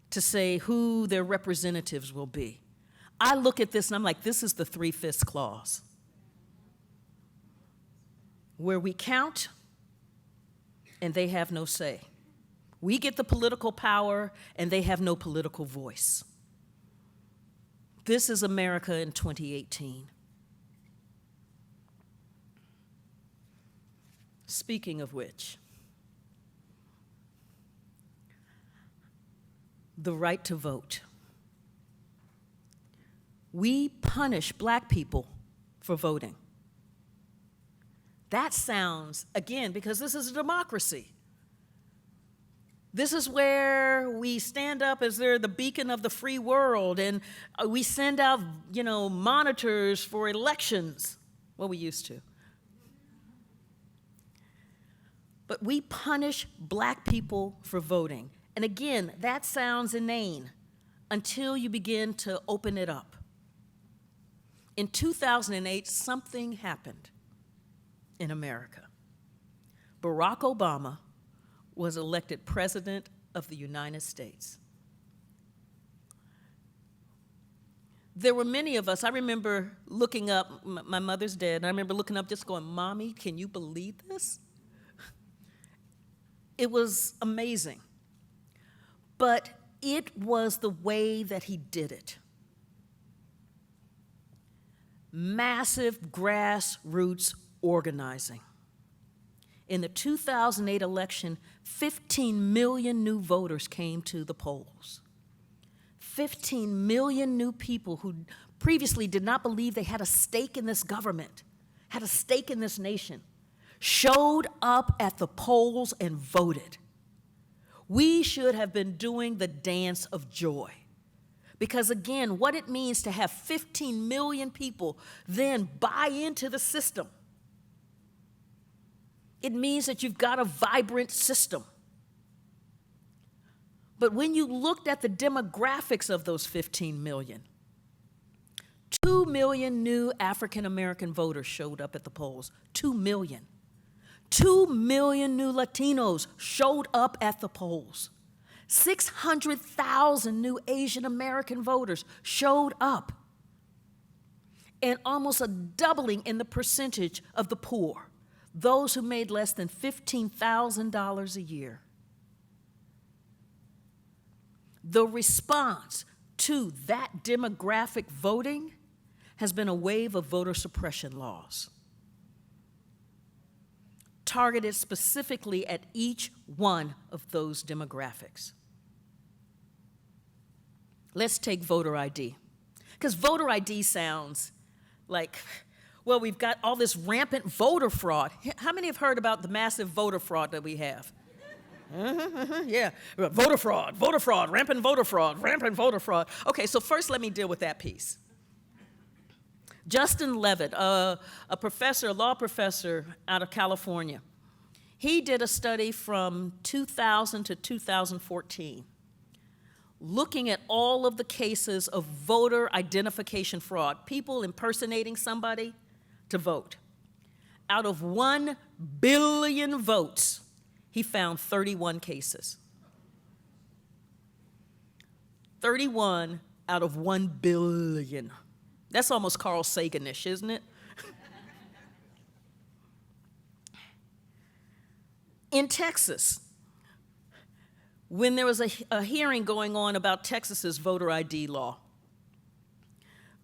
S4: to say who their representatives will be. I look at this and I'm like, this is the 3/5 clause, where we count and they have no say. We get the political power and they have no political voice. This is America in 2018. Speaking of which, the right to vote. We punish black people for voting. That sounds, again, because this is a democracy. This is where we stand up as they're the beacon of the free world, and we send out, monitors for elections. Well, we used to. But we punish black people for voting. And again, that sounds inane until you begin to open it up. In 2008, something happened in America. Barack Obama was elected President of the United States. There were many of us, I remember looking up, my mother's dead, and I remember looking up just going, Mommy, can you believe this? It was amazing. But it was the way that he did it. Massive grassroots organizing. In the 2008 election, 15 million new voters came to the polls. 15 million new people who previously did not believe they had a stake in this government, had a stake in this nation, showed up at the polls and voted. We should have been doing the dance of joy. Because again, what it means to have 15 million people then buy into the system, it means that you've got a vibrant system. But when you looked at the demographics of those 15 million, 2 million new African American voters showed up at the polls. 2 million. 2 million new Latinos showed up at the polls. 600,000 new Asian American voters showed up. And almost a doubling in the percentage of the poor, those who made less than $15,000 a year. The response to that demographic voting has been a wave of voter suppression laws, targeted specifically at each one of those demographics. Let's take voter ID. Because voter ID sounds like, well, we've got all this rampant voter fraud. How many have heard about the massive voter fraud that we have? Yeah, voter fraud, rampant voter fraud, rampant voter fraud. Okay, so first let me deal with that piece. Justin Levitt, a professor, a law professor out of California, he did a study from 2000 to 2014, looking at all of the cases of voter identification fraud, people impersonating somebody to vote. Out of 1 billion votes, he found 31 cases. 31 out of 1 billion. That's almost Carl Sagan-ish, isn't it? In Texas, when there was a hearing going on about Texas's voter ID law,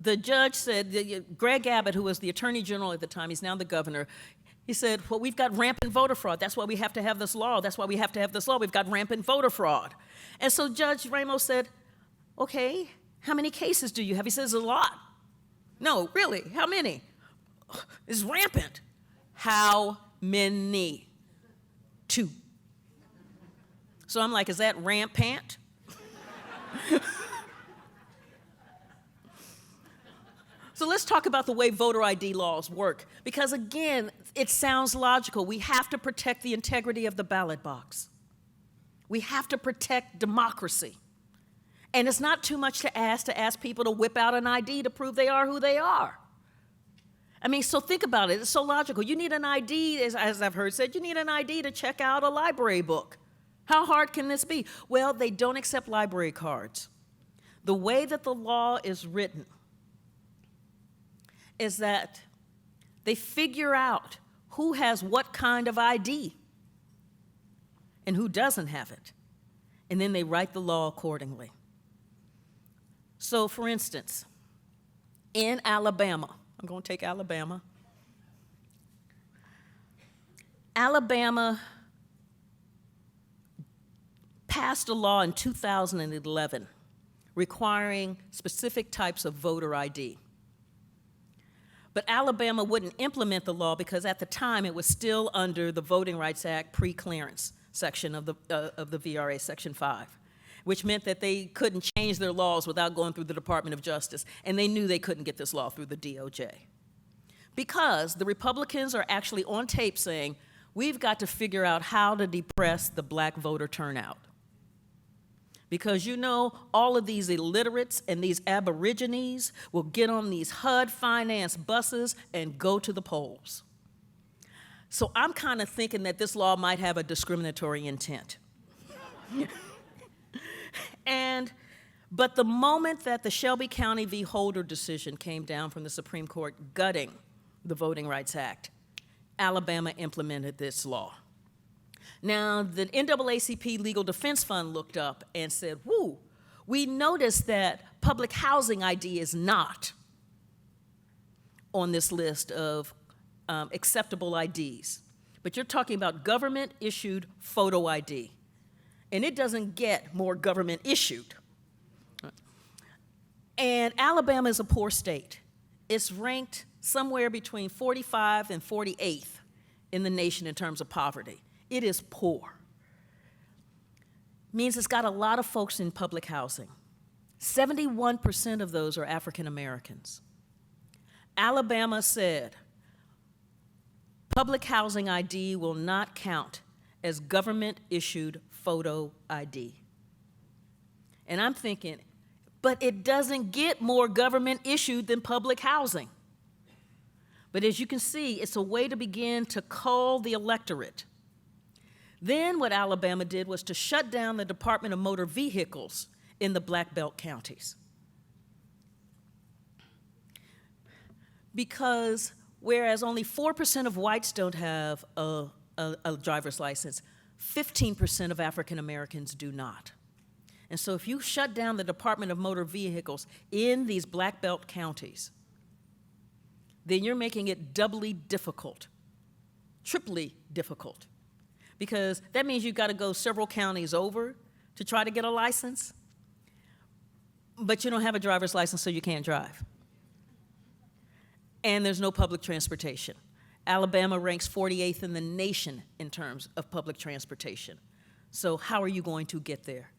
S4: the judge said, Greg Abbott, who was the attorney general at the time, he's now the governor, he said, well, we've got rampant voter fraud. That's why we have to have this law. That's why we have to have this law. We've got rampant voter fraud. And so Judge Ramos said, okay, how many cases do you have? He says, a lot. No, really, how many? It's rampant. How many? 2. So I'm like, is that rampant? So let's talk about the way voter ID laws work. Because again, it sounds logical. We have to protect the integrity of the ballot box. We have to protect democracy. And it's not too much to ask people to whip out an ID to prove they are who they are. I mean, so think about it. It's so logical. You need an ID, as I've heard said, you need an ID to check out a library book. How hard can this be? Well, they don't accept library cards. The way that the law is written is that they figure out who has what kind of ID and who doesn't have it, and then they write the law accordingly. So, for instance, in Alabama, I'm going to take Alabama. Alabama passed a law in 2011 requiring specific types of voter ID. But Alabama wouldn't implement the law because at the time it was still under the Voting Rights Act pre-clearance section of the VRA, Section 5, which meant that they couldn't change their laws without going through the Department of Justice, and they knew they couldn't get this law through the DOJ. Because the Republicans are actually on tape saying, we've got to figure out how to depress the black voter turnout. Because you know, all of these illiterates and these aborigines will get on these HUD-financed buses and go to the polls. So I'm kind of thinking that this law might have a discriminatory intent. But the moment that the Shelby County v. Holder decision came down from the Supreme Court gutting the Voting Rights Act, Alabama implemented this law. Now, the NAACP Legal Defense Fund looked up and said, whoo, we noticed that public housing ID is not on this list of acceptable IDs. But you're talking about government-issued photo ID. And it doesn't get more government-issued. And Alabama is a poor state. It's ranked somewhere between 45th and 48th in the nation in terms of poverty. It is poor. Means it's got a lot of folks in public housing. 71% of those are African Americans. Alabama said, public housing ID will not count as government-issued photo ID. And I'm thinking, but it doesn't get more government-issued than public housing. But as you can see, it's a way to begin to cull the electorate. Then what Alabama did was to shut down the Department of Motor Vehicles in the Black Belt counties. Because whereas only 4% of whites don't have a driver's license, 15% of African Americans do not. And so if you shut down the Department of Motor Vehicles in these Black Belt counties, then you're making it doubly difficult, triply difficult. Because that means you've got to go several counties over to try to get a license, but you don't have a driver's license, so you can't drive. And there's no public transportation. Alabama ranks 48th in the nation in terms of public transportation. So how are you going to get there?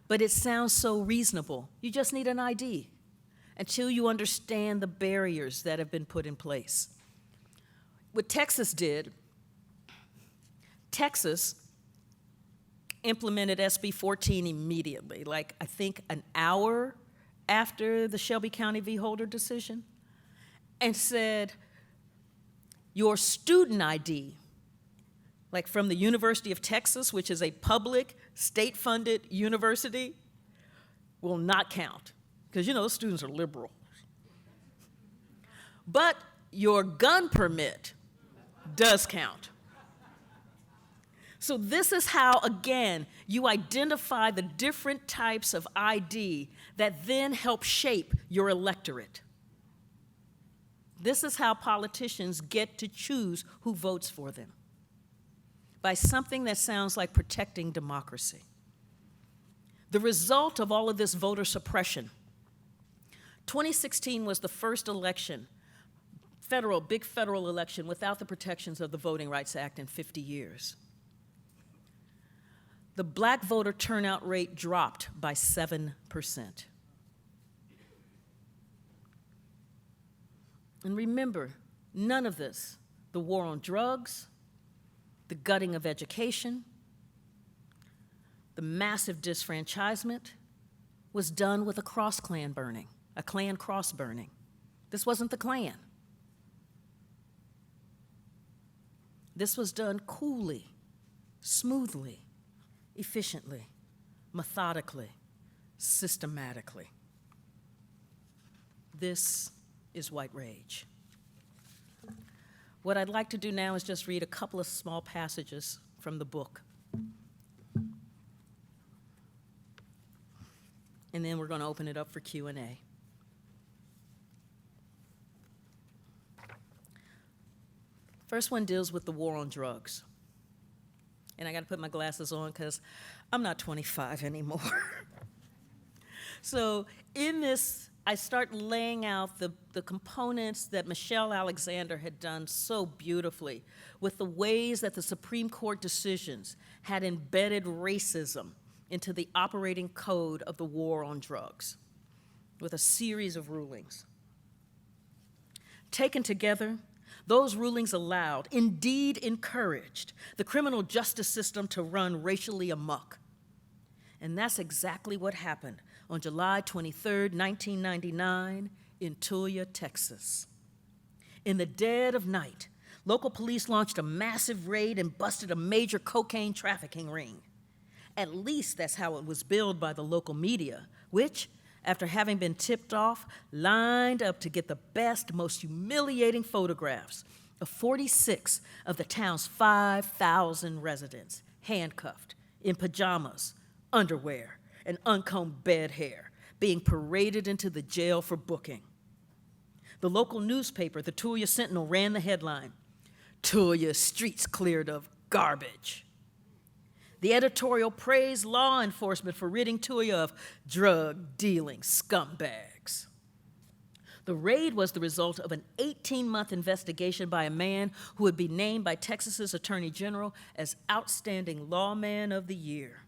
S4: But it sounds so reasonable. You just need an ID until you understand the barriers that have been put in place. What Texas did, Texas implemented SB 14 immediately, like I think an hour after the Shelby County v. Holder decision, and said, your student ID, like from the University of Texas, which is a public, state-funded university, will not count, because you know those students are liberal. But your gun permit does count. So this is how, again, you identify the different types of ID that then help shape your electorate. This is how politicians get to choose who votes for them, by something that sounds like protecting democracy. The result of all of this voter suppression, 2016 was the first election, big federal election, without the protections of the Voting Rights Act in 50 years. The black voter turnout rate dropped by 7%. And remember, none of this, the war on drugs, the gutting of education, the massive disfranchisement, was done with a cross-Klan burning, a Klan cross burning. This wasn't the Klan. This was done coolly, smoothly, efficiently, methodically, systematically. This is white rage. What I'd like to do now is just read a couple of small passages from the book. And then we're going to open it up for Q&A. First one deals with the war on drugs. And I got to put my glasses on because I'm not 25 anymore. So in this, I start laying out the components that Michelle Alexander had done so beautifully with the ways that the Supreme Court decisions had embedded racism into the operating code of the war on drugs with a series of rulings. Taken together, those rulings allowed, indeed encouraged, the criminal justice system to run racially amok. And that's exactly what happened on July 23rd, 1999, in Tulia, Texas. In the dead of night, local police launched a massive raid and busted a major cocaine trafficking ring. At least that's how it was billed by the local media, which, after having been tipped off, lined up to get the best, most humiliating photographs of 46 of the town's 5,000 residents, handcuffed, in pajamas, underwear, and uncombed bed hair, being paraded into the jail for booking. The local newspaper, the Tulia Sentinel, ran the headline, "Tulia streets cleared of garbage." The editorial praised law enforcement for ridding Tulia of drug-dealing scumbags. The raid was the result of an 18-month investigation by a man who would be named by Texas's Attorney General as Outstanding Lawman of the Year.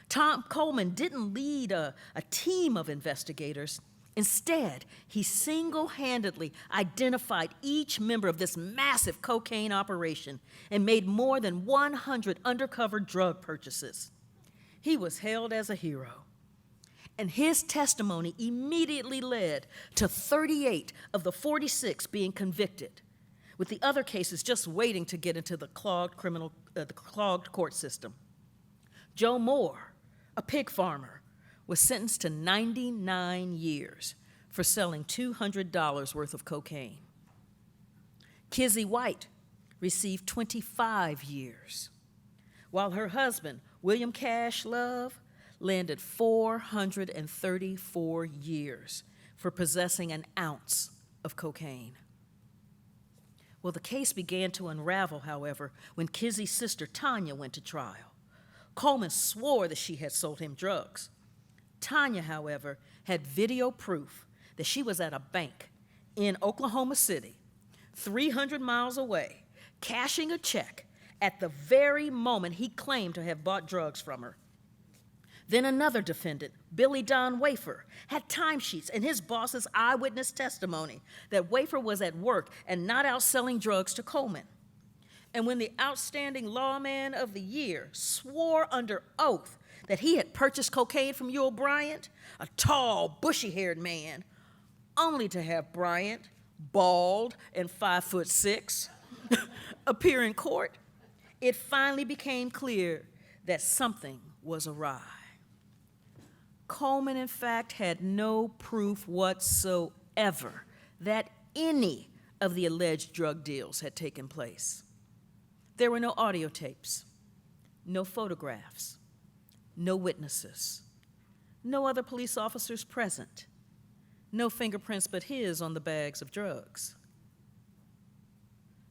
S4: Tom Coleman didn't lead a team of investigators. Instead, he single-handedly identified each member of this massive cocaine operation and made more than 100 undercover drug purchases. He was hailed as a hero. And his testimony immediately led to 38 of the 46 being convicted, with the other cases just waiting to get into the clogged court system. Joe Moore, a pig farmer, was sentenced to 99 years for selling $200 worth of cocaine. Kizzy White received 25 years, while her husband, William Cash Love, landed 434 years for possessing an ounce of cocaine. Well, the case began to unravel, however, when Kizzy's sister Tanya went to trial. Coleman swore that she had sold him drugs. Tanya, however, had video proof that she was at a bank in Oklahoma City, 300 miles away, cashing a check at the very moment he claimed to have bought drugs from her. Then another defendant, Billy Don Wafer, had timesheets and his boss's eyewitness testimony that Wafer was at work and not out selling drugs to Coleman. And when the outstanding lawman of the year swore under oath that he had purchased cocaine from Ewell Bryant, a tall, bushy-haired man, only to have Bryant, bald and 5'6", appear in court, it finally became clear that something was awry. Coleman, in fact, had no proof whatsoever that any of the alleged drug deals had taken place. There were no audio tapes, no photographs, no witnesses, no other police officers present, no fingerprints but his on the bags of drugs,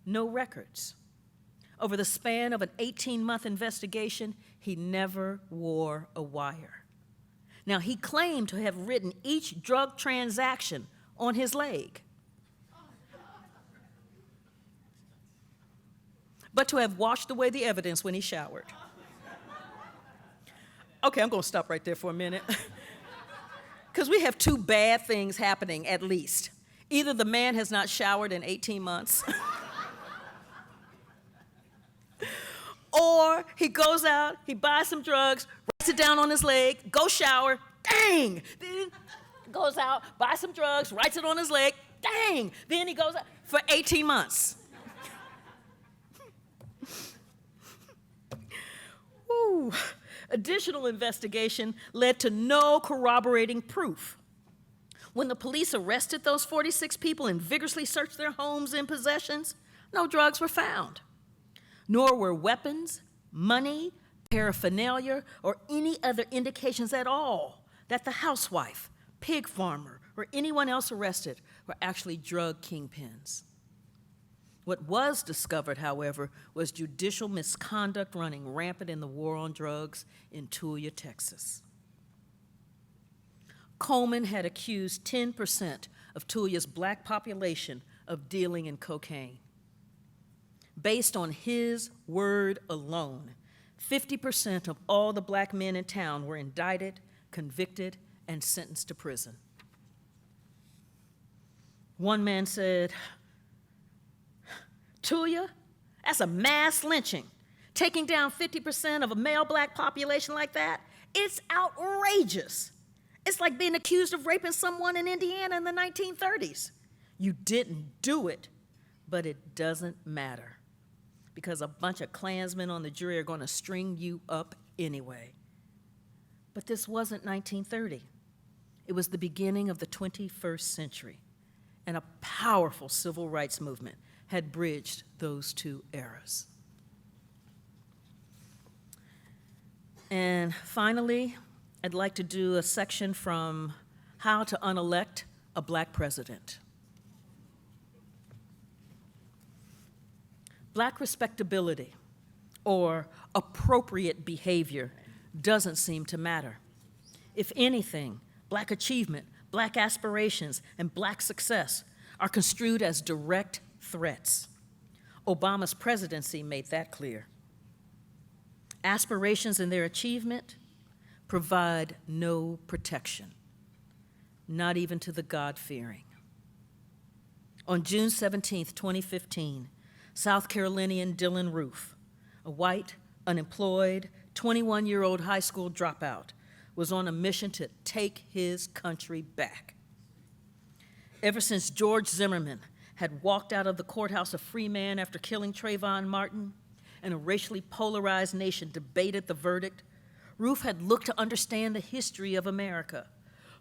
S4: no records. Over the span of an 18-month investigation, he never wore a wire. Now, he claimed to have written each drug transaction on his leg, but to have washed away the evidence when he showered. Okay, I'm going to stop right there for a minute. Because we have two bad things happening, at least. Either the man has not showered in 18 months, or he goes out, he buys some drugs, writes it down on his leg, go shower, dang! Then goes out, buys some drugs, writes it on his leg, dang! Then he goes out for 18 months. Woo. Additional investigation led to no corroborating proof. When the police arrested those 46 people and vigorously searched their homes and possessions, no drugs were found, nor were weapons, money, paraphernalia, or any other indications at all that the housewife, pig farmer, or anyone else arrested were actually drug kingpins. What was discovered, however, was judicial misconduct running rampant in the war on drugs in Tulia, Texas. Coleman had accused 10% of Tulia's black population of dealing in cocaine. Based on his word alone, 50% of all the black men in town were indicted, convicted, and sentenced to prison. One man said, "Tulia, that's a mass lynching. Taking down 50% of a male black population like that, it's outrageous. It's like being accused of raping someone in Indiana in the 1930s. You didn't do it, but it doesn't matter, because a bunch of Klansmen on the jury are going to string you up anyway." But this wasn't 1930. It was the beginning of the 21st century, and a powerful civil rights movement had bridged those two eras. And finally, I'd like to do a section from How to Unelect a Black President. Black respectability, or appropriate behavior, doesn't seem to matter. If anything, black achievement, black aspirations, and black success are construed as direct threats. Obama's presidency made that clear. Aspirations and their achievement provide no protection, not even to the God-fearing. On June 17th, 2015, South Carolinian Dylan Roof, a white, unemployed, 21-year-old high school dropout, was on a mission to take his country back. Ever since George Zimmerman had walked out of the courthouse a free man after killing Trayvon Martin, and a racially polarized nation debated the verdict, Roof had looked to understand the history of America.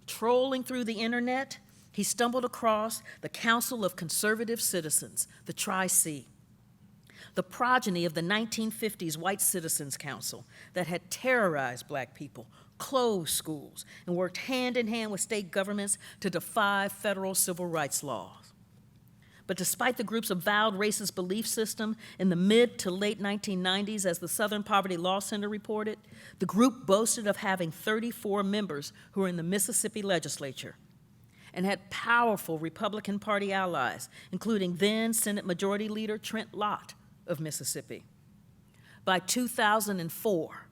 S4: Trolling through the internet, he stumbled across the Council of Conservative Citizens, the Tri-C, the progeny of the 1950s White Citizens Council that had terrorized black people, closed schools, and worked hand in hand with state governments to defy federal civil rights laws. But despite the group's avowed racist belief system, in the mid to late 1990s, as the Southern Poverty Law Center reported, the group boasted of having 34 members who were in the Mississippi legislature and had powerful Republican Party allies, including then Senate Majority Leader Trent Lott of Mississippi. By 2004,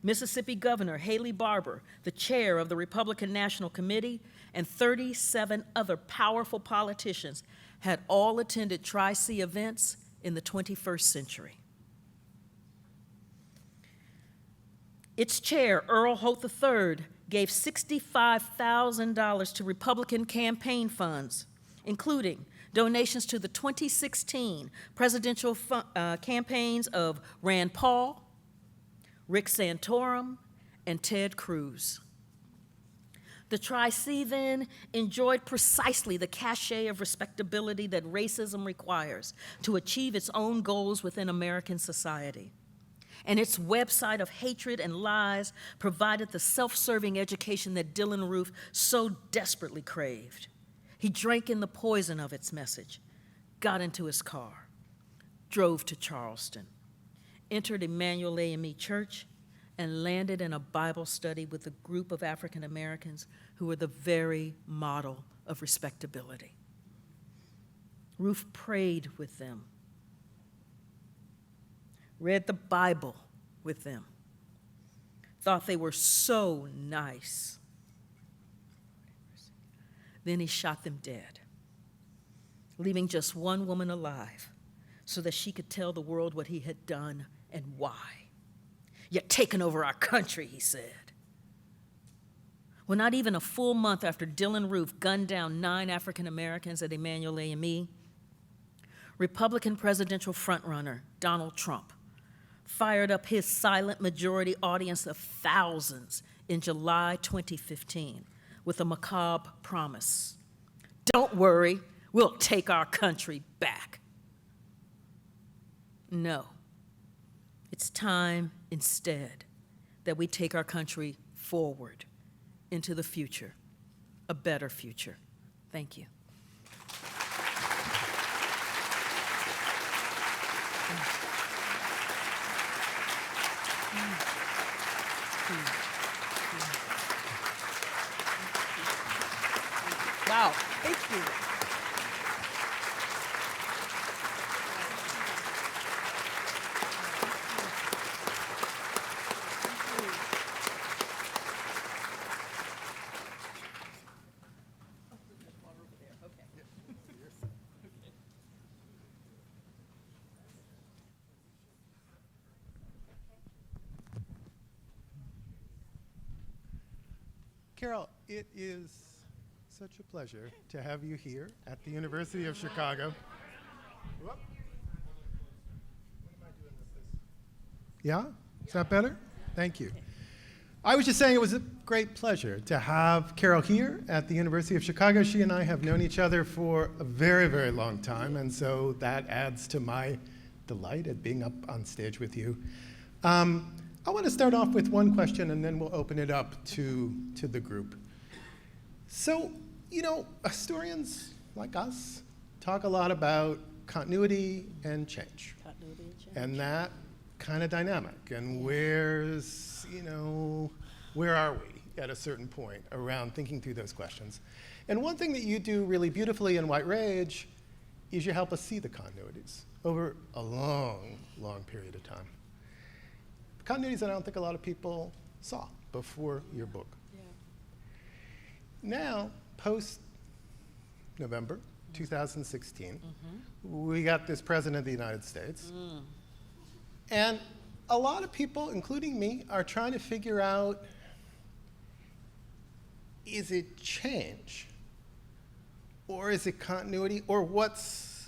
S4: Mississippi Governor Haley Barbour, the chair of the Republican National Committee, and 37 other powerful politicians had all attended Tri-C events in the 21st century. Its chair, Earl Holt III, gave $65,000 to Republican campaign funds, including donations to the 2016 presidential campaigns of Rand Paul, Rick Santorum, and Ted Cruz. The Tri-C then enjoyed precisely the cachet of respectability that racism requires to achieve its own goals within American society. And its website of hatred and lies provided the self-serving education that Dylann Roof so desperately craved. He drank in the poison of its message, got into his car, drove to Charleston, entered Emmanuel AME Church, and landed in a Bible study with a group of African Americans who were the very model of respectability. Roof prayed with them, read the Bible with them, thought they were so nice. Then he shot them dead, leaving just one woman alive so that she could tell the world what he had done and why. You're taking over our country, he said. Well, not even a full month after Dylann Roof gunned down 9 African Americans at Emmanuel AME, Republican presidential frontrunner Donald Trump fired up his silent majority audience of thousands in July 2015 with a macabre promise. Don't worry, we'll take our country back. No, it's time instead that we take our country forward into the future, a better future. Thank you. Wow, thank you.
S5: Carol, it is such a pleasure to have you here at the University of Chicago. Whoop. Yeah? Is that better? Thank you. I was just saying it was a great pleasure to have Carol here at the University of Chicago. She and I have known each other for a very, very long time, and so that adds to my delight at being up on stage with you. I want to start off with one question, and then we'll open it up to the group. So, you know, historians like us talk a lot about continuity and change.
S4: Continuity and change.
S5: And that kind of dynamic. And where's, you know, where are we at a certain point around thinking through those questions? And one thing that you do really beautifully in White Rage is you help us see the continuities over a long, long period of time. Continuities that I don't think a lot of people saw before your book.
S4: Yeah.
S5: Now, post-November 2016, we got this president of the United States. And a lot of people, including me, are trying to figure out, is it change? Or is it continuity? Or what's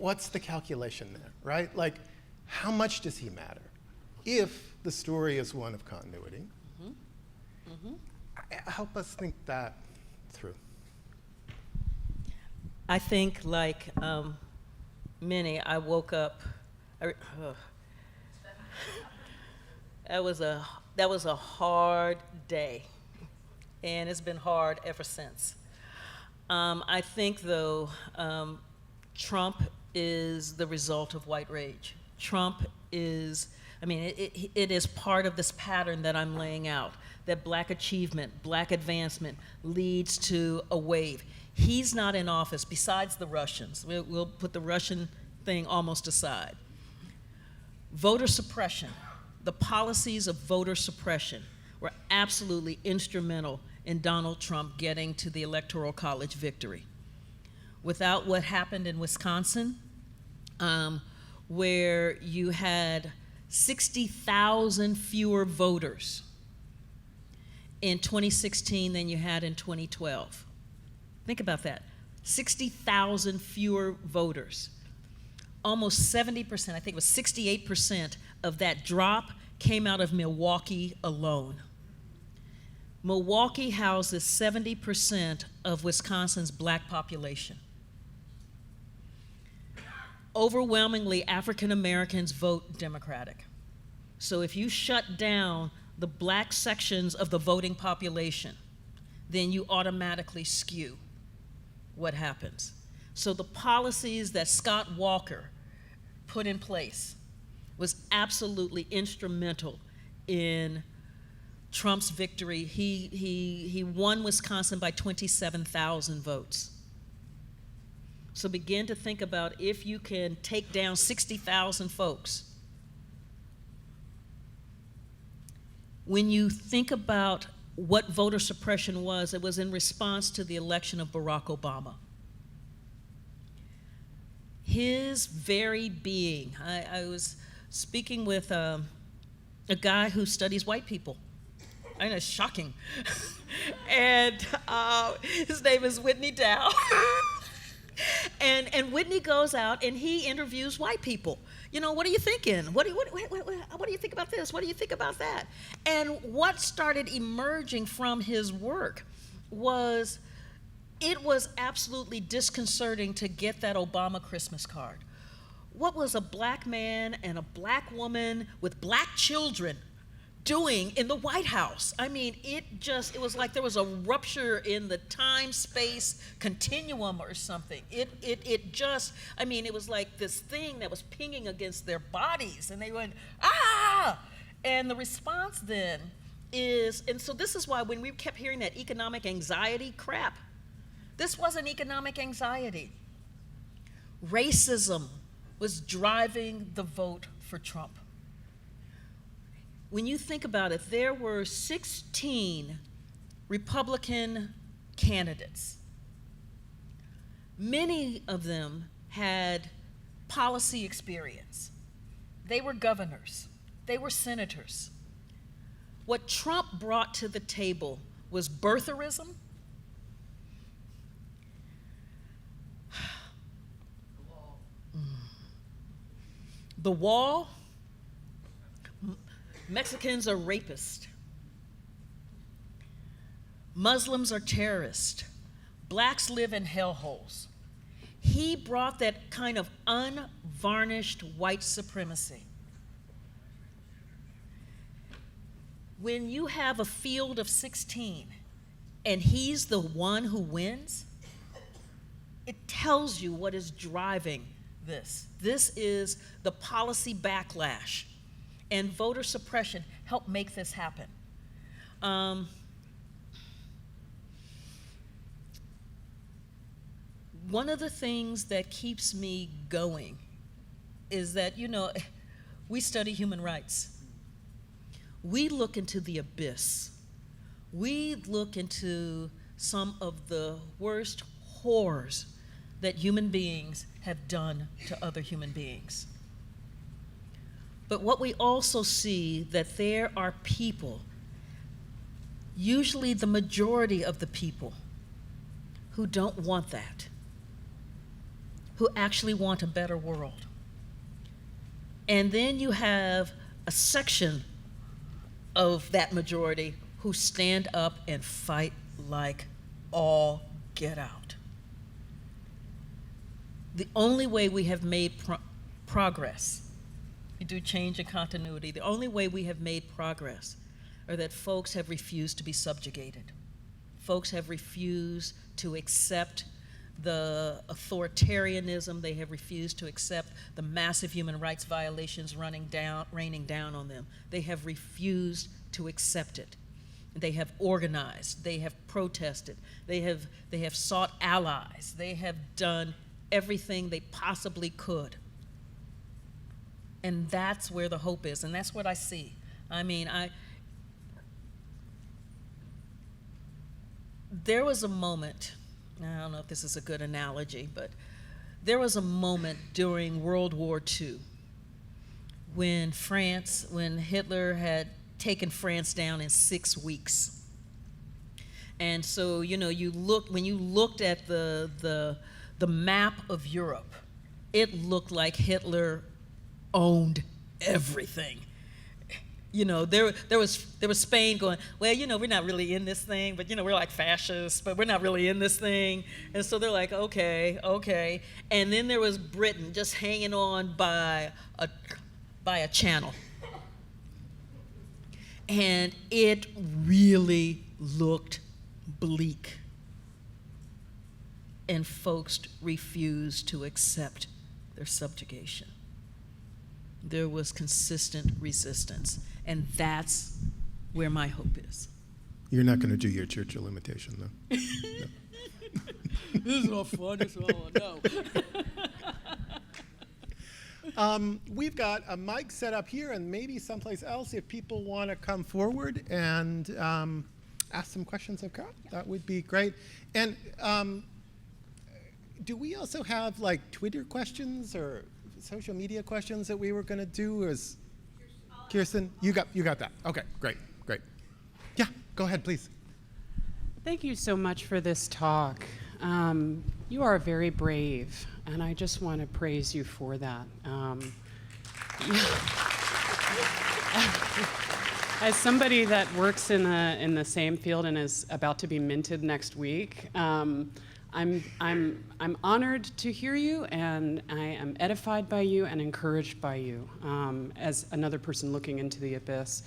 S5: the calculation there, right? Like, how much does he matter? If the story is one of continuity, help us think that through.
S4: I think, like many, I woke up. That was a hard day, and it's been hard ever since. I think, though, Trump is the result of White Rage. Trump is. I mean, it is part of this pattern that I'm laying out, that black achievement, black advancement leads to a wave. He's not in office, besides the Russians. We'll put the Russian thing almost aside. Voter suppression, the policies of voter suppression were absolutely instrumental in Donald Trump getting to the Electoral College victory. Without what happened in Wisconsin, where you had 60,000 fewer voters in 2016 than you had in 2012. Think about that, 60,000 fewer voters. Almost 70%, I think it was 68% of that drop came out of Milwaukee alone. Milwaukee houses 70% of Wisconsin's black population. Overwhelmingly, African Americans vote Democratic. So if you shut down the black sections of the voting population, then you automatically skew what happens. So the policies that Scott Walker put in place was absolutely instrumental in Trump's victory. He won Wisconsin by 27,000 votes. So begin to think about if you can take down 60,000 folks. When you think about what voter suppression was, it was in response to the election of Barack Obama. His very being, I was speaking with a guy who studies white people. I know, it's shocking. And his name is Whitney Dow. And Whitney goes out and he interviews white people. You know, what are you thinking? What do you think about this? What do you think about that? And what started emerging from his work was, it was absolutely disconcerting to get that Obama Christmas card. What was a black man and a black woman with black children doing in the White House? I mean, it was like there was a rupture in the time-space continuum or something. It was like this thing that was pinging against their bodies, and they went, ah! And the response then is, and so this is why when we kept hearing that economic anxiety crap, this wasn't economic anxiety. Racism was driving the vote for Trump. When you think about it, there were 16 Republican candidates. Many of them had policy experience. They were governors. They were senators. What Trump brought to the table was birtherism, the wall. Mexicans are rapists. Muslims are terrorists. Blacks live in hellholes. He brought that kind of unvarnished white supremacy. When you have a field of 16 and he's the one who wins, it tells you what is driving this. This is the policy backlash. And voter suppression helped make this happen. One of the things that keeps me going is that, we study human rights. We look into the abyss. We look into some of the worst horrors that human beings have done to other human beings. But what we also see, that there are people, usually the majority of the people, who don't want that, who actually want a better world. And then you have a section of that majority who stand up and fight like all get out. The only way we have made progress, you do change and continuity, the only way we have made progress are that folks have refused to be subjugated. Folks have refused to accept the authoritarianism. They have refused to accept the massive human rights violations raining down on them. They have refused to accept it. They have organized, they have protested, they have sought allies, they have done everything they possibly could. And that's where the hope is, and that's what I see. I mean, there was a moment, I don't know if this is a good analogy, but there was a moment during World War II when Hitler had taken France down in 6 weeks. And so, you know, when you looked at the map of Europe, it looked like Hitler owned everything. You know, there was Spain going, well, you know, we're not really in this thing, but, you know, we're like fascists, but we're not really in this thing. And so they're like, okay. And then there was Britain just hanging on by a channel. And it really looked bleak. And folks refused to accept their subjugation. There was consistent resistance, and that's where my hope is.
S5: You're not going to do your Churchill imitation, though. No.
S4: This is all fun, this is all no.
S5: We've got a mic set up here and maybe someplace else if people want to come forward and ask some questions of Carol. That would be great. And do we also have like Twitter questions or social media questions that we were going to do? As Kirsten, you got that. Okay, great. Yeah, go ahead, please.
S6: Thank you so much for this talk. You are very brave, and I just want to praise you for that. As somebody that works in the same field and is about to be minted next week, I'm honored to hear you, and I am edified by you and encouraged by you as another person looking into the abyss.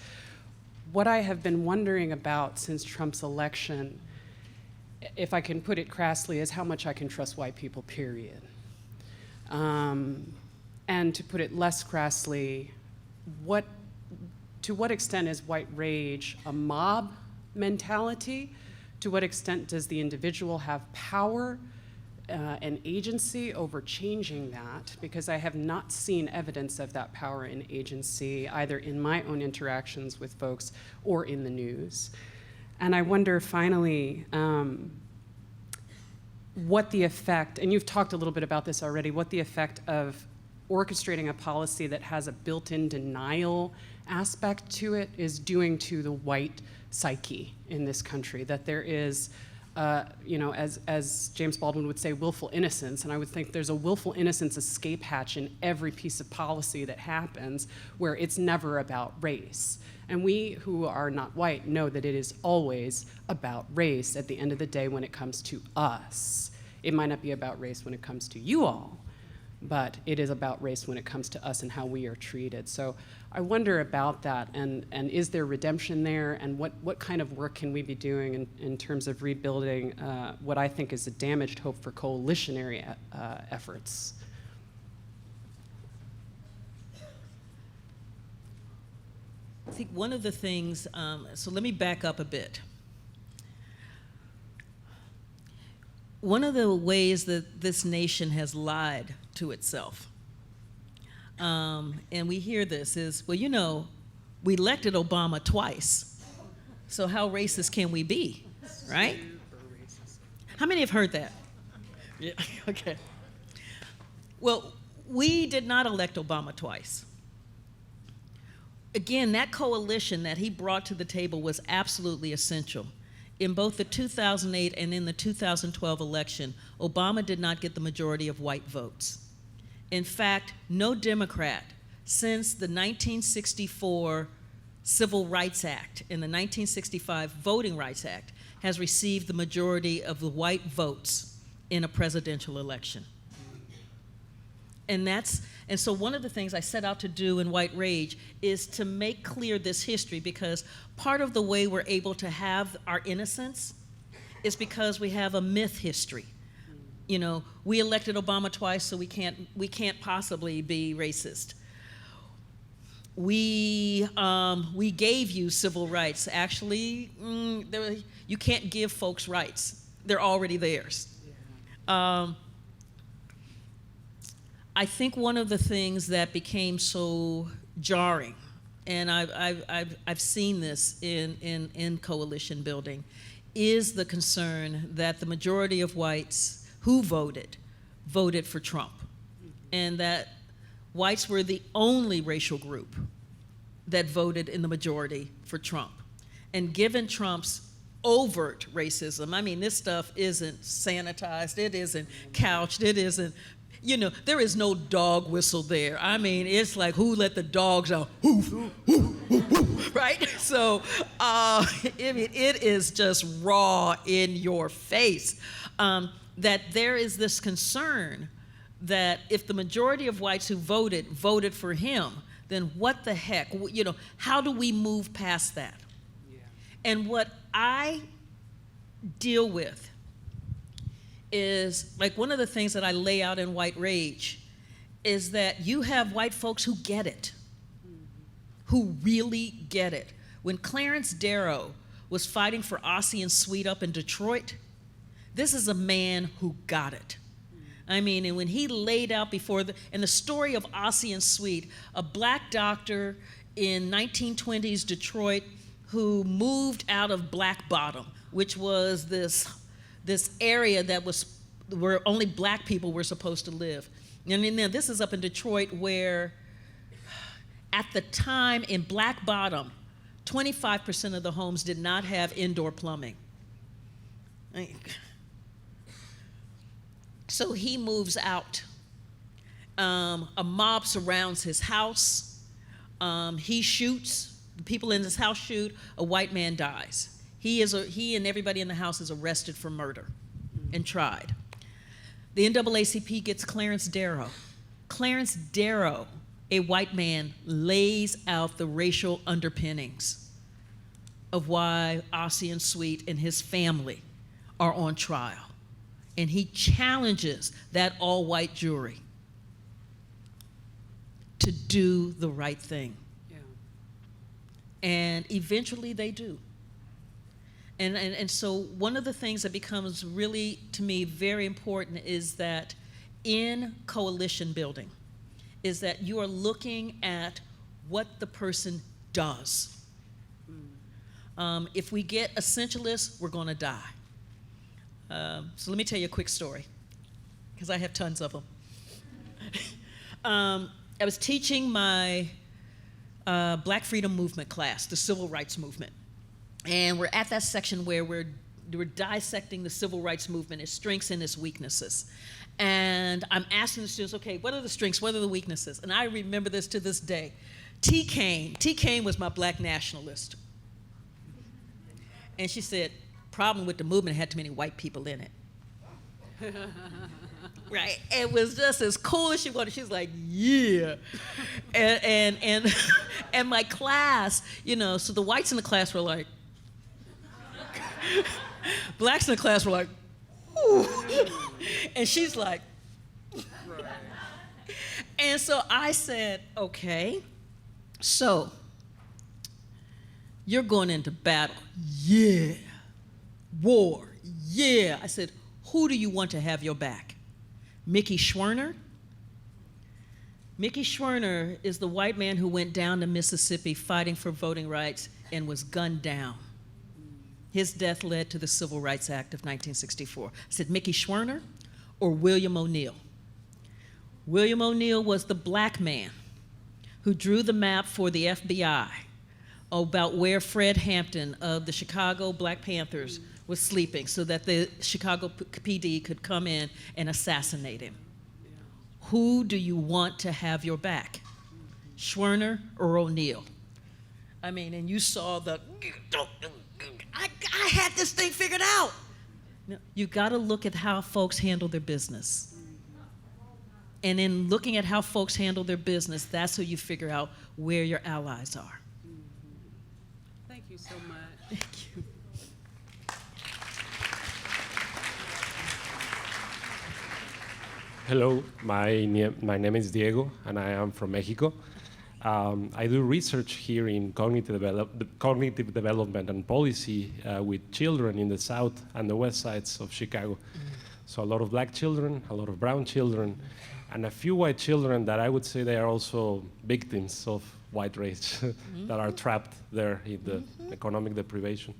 S6: What I have been wondering about since Trump's election, if I can put it crassly, is how much I can trust white people, period. And to put it less crassly, to what extent is white rage a mob mentality? To what extent does the individual have power and agency over changing that? Because I have not seen evidence of that power and agency either in my own interactions with folks or in the news. And I wonder finally what the effect, and you've talked a little bit about this already, what the effect of orchestrating a policy that has a built-in denial aspect to it is doing to the white psyche in this country, that there is, as James Baldwin would say, willful innocence, and I would think there's a willful innocence escape hatch in every piece of policy that happens where it's never about race. And we who are not white know that it is always about race at the end of the day when it comes to us. It might not be about race when it comes to you all, but it is about race when it comes to us and how we are treated. So I wonder about that, and is there redemption there, and what kind of work can we be doing in terms of rebuilding what I think is a damaged hope for coalitionary efforts?
S4: I think one of the things, so let me back up a bit. One of the ways that this nation has lied to itself, and we hear this, is, well, you know, we elected Obama twice, so how racist can we be, right? How many have heard that? Yeah, okay. Well, we did not elect Obama twice. Again, that coalition that he brought to the table was absolutely essential. In both the 2008 and in the 2012 election, Obama did not get the majority of white votes. In fact, no Democrat since the 1964 Civil Rights Act and the 1965 Voting Rights Act has received the majority of the white votes in a presidential election. And so one of the things I set out to do in White Rage is to make clear this history, because part of the way we're able to have our innocence is because we have a myth history. You know, we elected Obama twice, so we can't possibly be racist. We gave you civil rights. Actually, you can't give folks rights. They're already theirs. I think one of the things that became so jarring, and I've seen this in coalition building, is the concern that the majority of whites who voted for Trump, and that whites were the only racial group that voted in the majority for Trump. And given Trump's overt racism, I mean, this stuff isn't sanitized, it isn't couched, it isn't, you know, there is no dog whistle there. I mean, it's like, who let the dogs out? Hoof, hoof, hoof, hoof, right? So, I mean, it is just raw in your face. That there is this concern that if the majority of whites who voted for him, then what the heck, you know, how do we move past that? Yeah. And what I deal with is, like, one of the things that I lay out in White Rage is that you have white folks who get it, who really get it. When Clarence Darrow was fighting for Ossie and Sweet up in Detroit, this is a man who got it. I mean, and when he laid out before and the story of Ossie and Sweet, a black doctor in 1920s Detroit who moved out of Black Bottom, which was this area that was where only black people were supposed to live. And then this is up in Detroit where at the time in Black Bottom, 25% of the homes did not have indoor plumbing. So he moves out. A mob surrounds his house. He shoots. The people in his house shoot. A white man dies. He and everybody in the house is arrested for murder and tried. The NAACP gets Clarence Darrow. Clarence Darrow, a white man, lays out the racial underpinnings of why Ossie and Sweet and his family are on trial. And he challenges that all-white jury to do the right thing. Yeah. And eventually they do. And so one of the things that becomes really, to me, very important is that in coalition building, is that you are looking at what the person does. If we get essentialists, we're gonna die. So let me tell you a quick story, because I have tons of them. I was teaching my Black Freedom Movement class, the Civil Rights Movement. And we're at that section where we're dissecting the Civil Rights Movement, its strengths and its weaknesses. And I'm asking the students, okay, what are the strengths, what are the weaknesses? And I remember this to this day. T. Kane was my black nationalist. And she said, problem with the movement, it had too many white people in it. Right? It was just as cool as she wanted. She was like, yeah. And my class, you know, so the whites in the class were like, blacks in the class were like, ooh. And she's like, and so I said, okay, so you're going into battle. Yeah. War. Yeah. I said, who do you want to have your back? Mickey Schwerner? Mickey Schwerner is the white man who went down to Mississippi fighting for voting rights and was gunned down. His death led to the Civil Rights Act of 1964. I said, Mickey Schwerner or William O'Neill? William O'Neill was the black man who drew the map for the FBI about where Fred Hampton of the Chicago Black Panthers was sleeping so that the Chicago PD could come in and assassinate him. Who do you want to have your back? Schwerner or O'Neill? I mean, and you saw the, I had this thing figured out. No, you gotta look at how folks handle their business. And in looking at how folks handle their business, that's how you figure out where your allies are.
S6: Thank you so much.
S4: Thank you.
S7: Hello, my name is Diego, and I am from Mexico. I do research here in cognitive development and policy with children in the south and the west sides of Chicago. So a lot of black children, a lot of brown children, and a few white children that I would say they are also victims of white rage that are trapped there in the economic deprivation.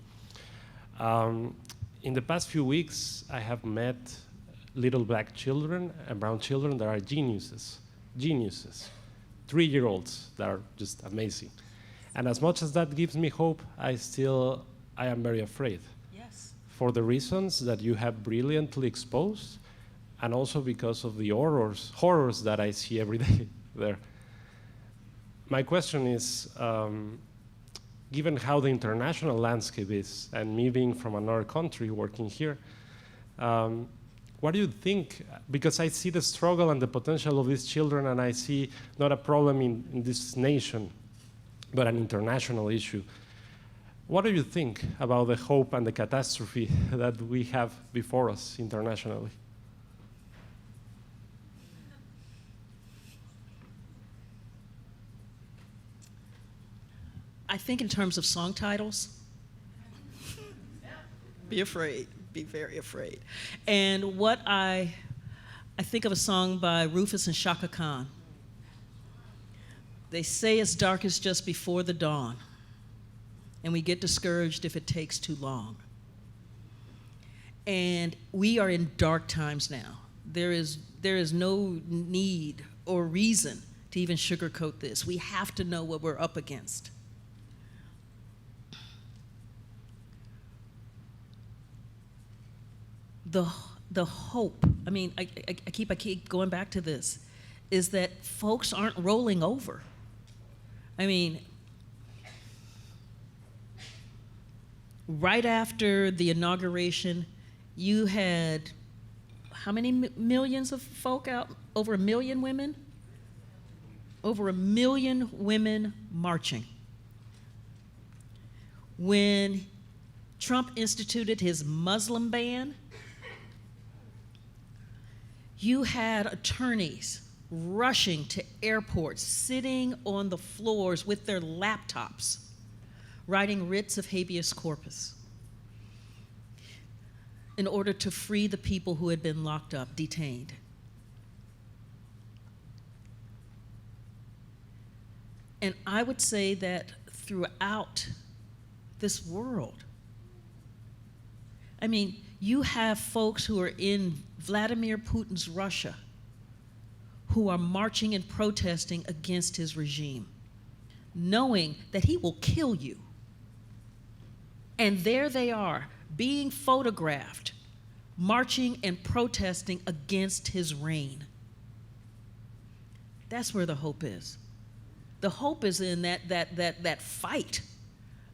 S7: In the past few weeks, I have met little black children and brown children that are geniuses, 3-year-olds that are just amazing. And as much as that gives me hope, I am very afraid.
S4: Yes.
S7: For the reasons that you have brilliantly exposed, and also because of the horrors that I see every day there. My question is, given how the international landscape is, and me being from another country working here, what do you think? Because I see the struggle and the potential of these children, and I see not a problem in this nation, but an international issue. What do you think about the hope and the catastrophe that we have before us internationally?
S4: I think in terms of song titles, be afraid, be very afraid. And what I think of a song by Rufus and Shaka Khan. They say it's darkest just before the dawn, and we get discouraged if it takes too long. And we are in dark times now. There is no need or reason to even sugarcoat this. We have to know what we're up against. The hope, I mean, I keep going back to this, is that folks aren't rolling over. I mean, right after the inauguration, you had how many millions of folk out? Over 1 million women? Over 1 million women marching. When Trump instituted his Muslim ban, you had attorneys rushing to airports, sitting on the floors with their laptops, writing writs of habeas corpus in order to free the people who had been locked up, detained. And I would say that throughout this world, I mean, you have folks who are in Vladimir Putin's Russia who are marching and protesting against his regime, knowing that he will kill you. And there they are, being photographed, marching and protesting against his reign. That's where the hope is. The hope is in that fight.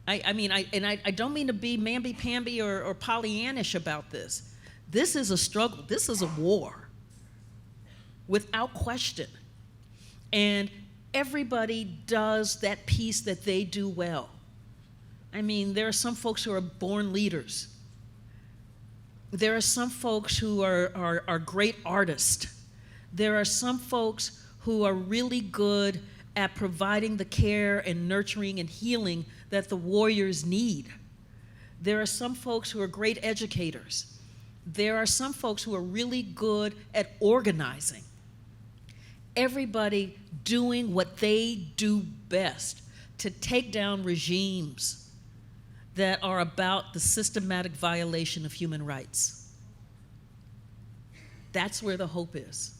S4: I don't mean to be mamby-pamby or Pollyannish about this. This is a struggle. This is a war, without question. And everybody does that piece that they do well. I mean, there are some folks who are born leaders. There are some folks who are great artists. There are some folks who are really good at providing the care and nurturing and healing that the warriors need. There are some folks who are great educators. There are some folks who are really good at organizing. Everybody doing what they do best to take down regimes that are about the systematic violation of human rights. That's where the hope is.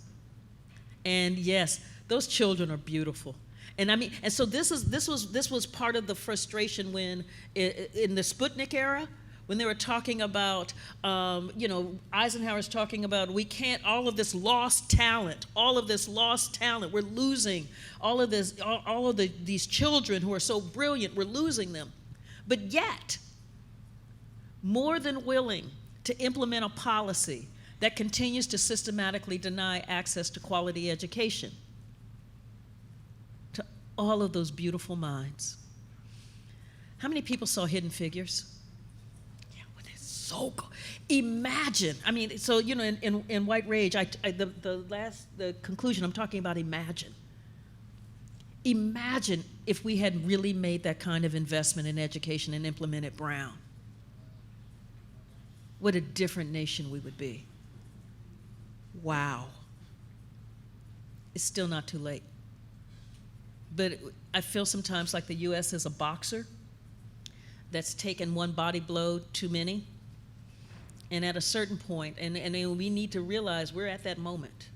S4: And yes, those children are beautiful. And I mean, and so this was part of the frustration when in the Sputnik era, when they were talking about, Eisenhower's talking about we can't, all of this lost talent, we're losing all of this, all of these children who are so brilliant, we're losing them. But yet, more than willing to implement a policy that continues to systematically deny access to quality education to all of those beautiful minds. How many people saw Hidden Figures? Yeah, well, it's so good. Imagine, I mean, so, in White Rage, the conclusion, I'm talking about imagine. Imagine if we had really made that kind of investment in education and implemented Brown. What a different nation we would be. Wow. it's still not too late. But I feel sometimes like the U.S. is a boxer that's taken one body blow too many. And at a certain point, and we need to realize we're at that moment.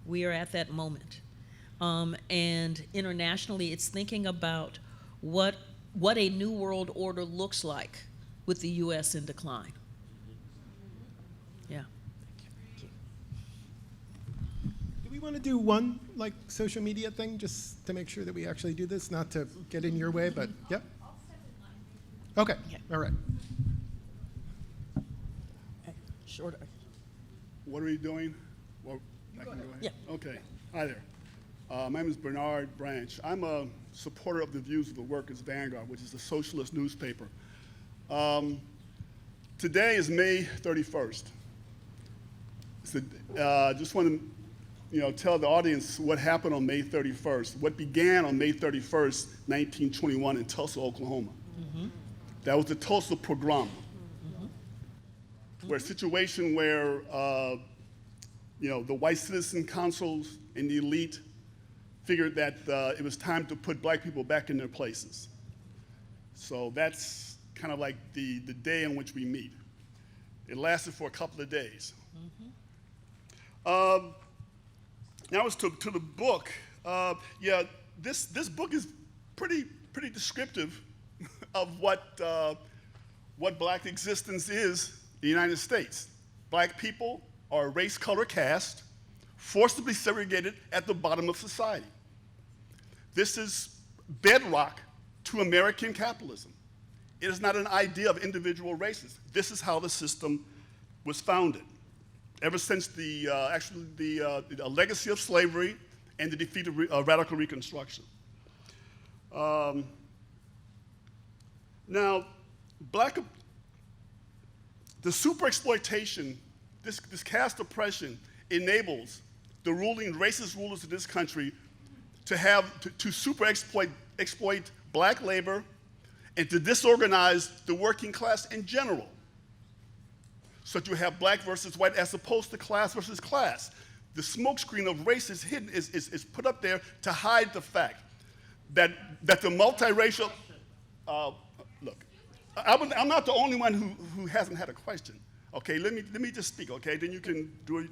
S4: We are at that moment. And internationally, it's thinking about what a new world order looks like with the U.S. in decline. Yeah.
S5: Do we want to do one like social media thing just to make sure that we actually do this? Not to get in your way, but yep. Okay. All right.
S4: Shorter.
S8: What are we doing? Well, I can go ahead.
S4: Yeah.
S8: Okay. Hi there. My name is Bernard Branch. I'm a supporter of the views of the Workers' Vanguard, which is a socialist newspaper. Today is May 31st. So, just want to tell the audience what happened on May 31st, what began on May 31st, 1921 in Tulsa, Oklahoma. Mm-hmm. That was the Tulsa Pogrom. Where a situation where the white citizen councils and the elite figured that it was time to put black people back in their places. So that's kind of like the day in which we meet. It lasted for a couple of days. Mm-hmm. Now as to the book, this book is pretty descriptive of what black existence is. The United States. Black people are a race, color, caste, forcibly segregated at the bottom of society. This is bedrock to American capitalism. It is not an idea of individual races. This is how the system was founded. Ever since the legacy of slavery and the defeat of radical Reconstruction. Now, the super exploitation, this caste oppression enables the racist rulers of this country to super exploit black labor and to disorganize the working class in general. So that you have black versus white as opposed to class versus class. The smokescreen of race is hidden, is put up there to hide the fact that the multiracial, look, I'm not the only one who hasn't had a question. Okay, let me just speak. Okay, then you can do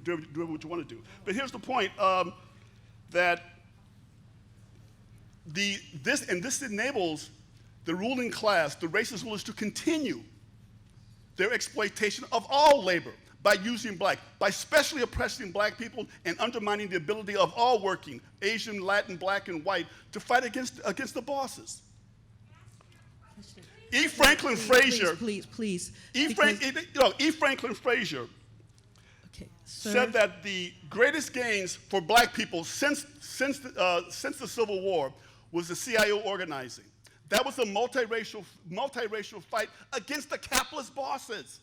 S8: what you want to do. But here's the point: that this enables the ruling class, the racist rulers, to continue their exploitation of all labor by using by specially oppressing black people and undermining the ability of all working Asian, Latin, black, and white to fight against the bosses. E. Franklin Frazier.
S4: Please.
S8: E. Franklin Frazier
S4: Okay,
S8: said that the greatest gains for black people since the Civil War was the CIO organizing. That was a multiracial fight against the capitalist bosses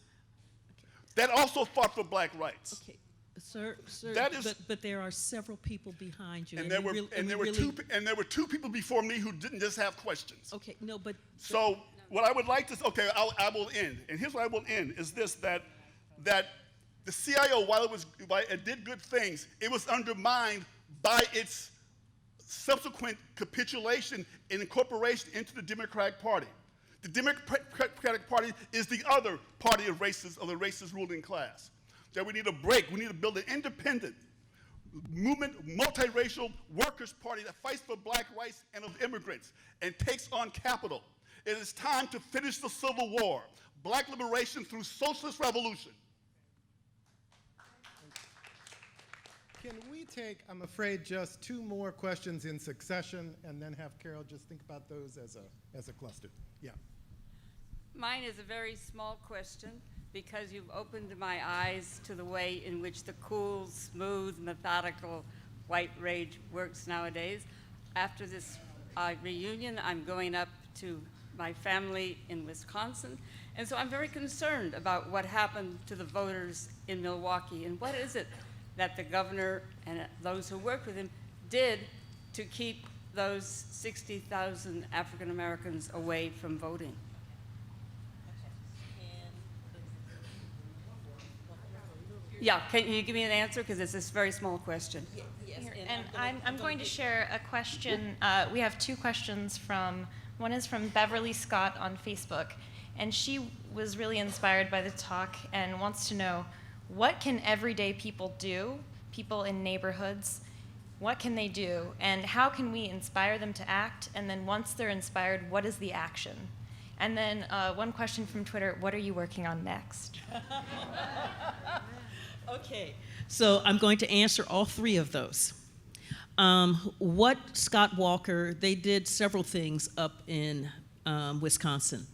S8: that also fought for black rights.
S4: Okay, sir.
S8: That is,
S4: but there are several people behind you,
S8: and there were two people before me who didn't just have questions.
S4: Okay, no, but
S8: So what I would like to, okay, I will end, and here's what I will end, is this, that the CIO, while it did good things, it was undermined by its subsequent capitulation and incorporation into the Democratic Party. The Democratic Party is the other party of the racist ruling class. That we need a break, we need to build an independent movement, multiracial workers' party that fights for black rights and of immigrants and takes on capital. It is time to finish the Civil War. Black liberation through socialist revolution.
S5: Can we take, I'm afraid, just two more questions in succession and then have Carol just think about those as a cluster? Yeah.
S9: Mine is a very small question because you've opened my eyes to the way in which the cool, smooth, methodical white rage works nowadays. After this reunion, I'm going up to my family in Wisconsin, and so I'm very concerned about what happened to the voters in Milwaukee, and what is it that the governor and those who worked with him did to keep those 60,000 African Americans away from voting. Yeah, can you give me an answer? Because it's this very small question.
S10: Here, and I'm going to share a question. We have two questions one is from Beverly Scott on Facebook, and she was really inspired by the talk and wants to know, what can everyday people do, people in neighborhoods, what can they do, and how can we inspire them to act, and then once they're inspired, what is the action? And then one question from Twitter, what are you working on next?
S4: Okay, so I'm going to answer all three of those. What Scott Walker, they did several things up in Wisconsin.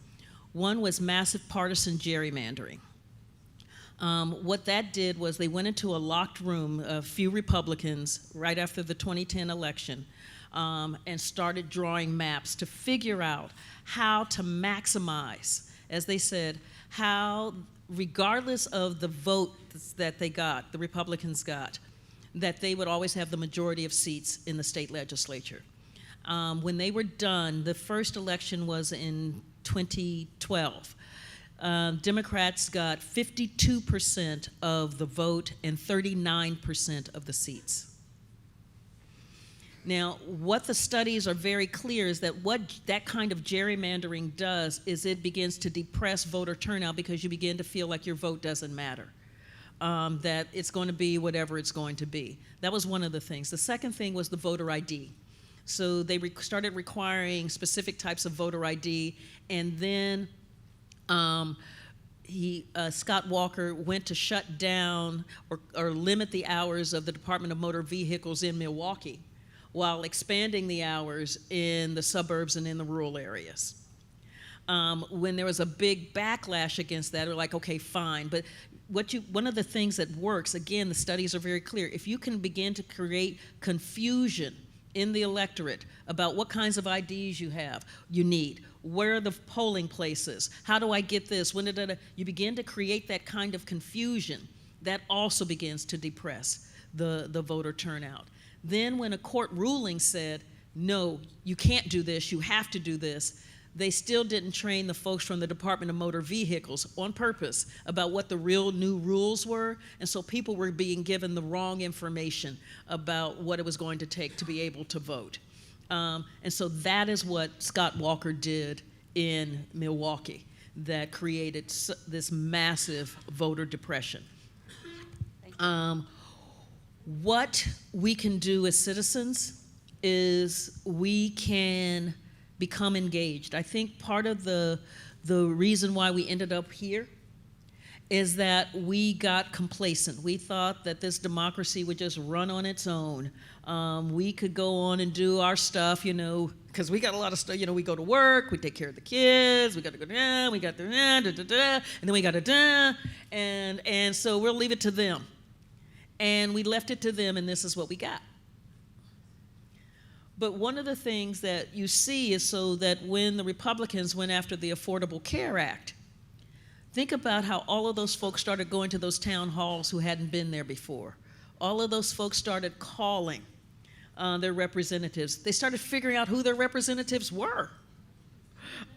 S4: One was massive partisan gerrymandering. What that did was they went into a locked room, a few Republicans, right after the 2010 election, and started drawing maps to figure out how to maximize, as they said, how, regardless of the votes that they got, the Republicans got, that they would always have the majority of seats in the state legislature. When they were done, the first election was in 2012. Democrats got 52% of the vote and 39% of the seats. Now, what the studies are very clear is that what that kind of gerrymandering does is it begins to depress voter turnout because you begin to feel like your vote doesn't matter, that it's going to be whatever it's going to be. That was one of the things. The second thing was the voter ID. So they started requiring specific types of voter ID, and then Scott Walker went to shut down or limit the hours of the Department of Motor Vehicles in Milwaukee, while expanding the hours in the suburbs and in the rural areas. When there was a big backlash against that, they're like, okay, fine. But one of the things that works, again, the studies are very clear, if you can begin to create confusion in the electorate about what kinds of IDs you need, where are the polling places, how do I get this, you begin to create that kind of confusion, that also begins to depress the voter turnout. Then when a court ruling said, no, you can't do this, you have to do this, they still didn't train the folks from the Department of Motor Vehicles on purpose about what the real new rules were, and so people were being given the wrong information about what it was going to take to be able to vote. And so that is what Scott Walker did in Milwaukee that created this massive voter depression. What we can do as citizens is we can become engaged. I think part of the reason why we ended up here is that we got complacent. We thought that this democracy would just run on its own. We could go on and do our stuff, because we got a lot of stuff. We go to work, we take care of the kids, we got to go we got the and then we got to and so we'll leave it to them. And we left it to them, and this is what we got. But one of the things that you see is so that when the Republicans went after the Affordable Care Act, think about how all of those folks started going to those town halls who hadn't been there before. All of those folks started calling their representatives. They started figuring out who their representatives were.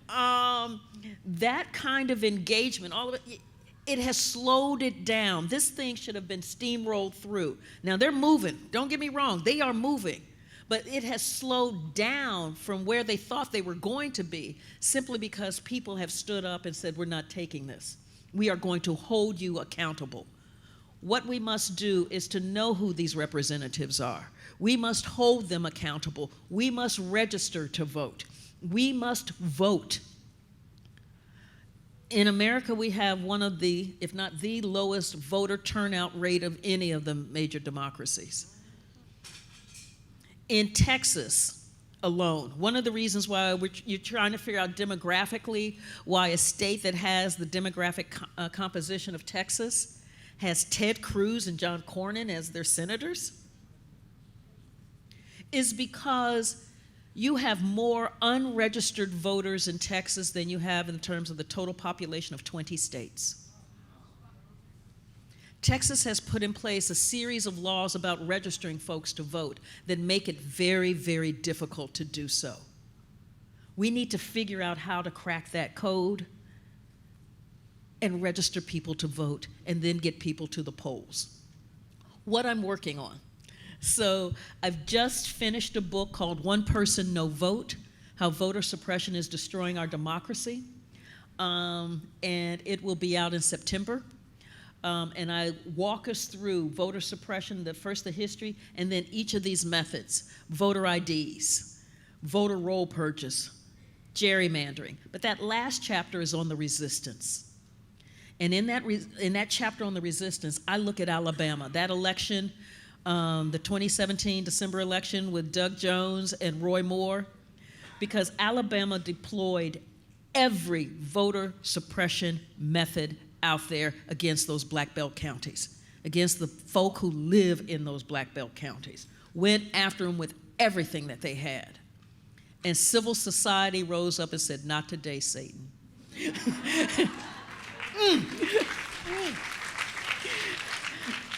S4: That kind of engagement, all of it has slowed it down. This thing should have been steamrolled through. Now they're moving, don't get me wrong, they are moving. But it has slowed down from where they thought they were going to be simply because people have stood up and said, we're not taking this. We are going to hold you accountable. What we must do is to know who these representatives are. We must hold them accountable. We must register to vote. We must vote. In America, we have one of the, if not the lowest voter turnout rate of any of the major democracies. In Texas alone, one of the reasons why you're trying to figure out demographically why a state that has the demographic composition of Texas has Ted Cruz and John Cornyn as their senators is because you have more unregistered voters in Texas than you have in terms of the total population of 20 states. Texas has put in place a series of laws about registering folks to vote that make it very, very difficult to do so. We need to figure out how to crack that code. and register people to vote and then get people to the polls. What I'm working on. So I've just finished a book called One Person, No Vote, How Voter Suppression is Destroying Our Democracy. And it will be out in September. And I walk us through voter suppression, the history, and then each of these methods: voter IDs, voter roll purchase, gerrymandering. But that last chapter is on the resistance. And in that chapter on the resistance, I look at Alabama, that election, the 2017 December election with Doug Jones and Roy Moore, because Alabama deployed every voter suppression method out there against those black belt counties, against the folk who live in those black belt counties. Went after them with everything that they had. And civil society rose up and said, "Not today, Satan."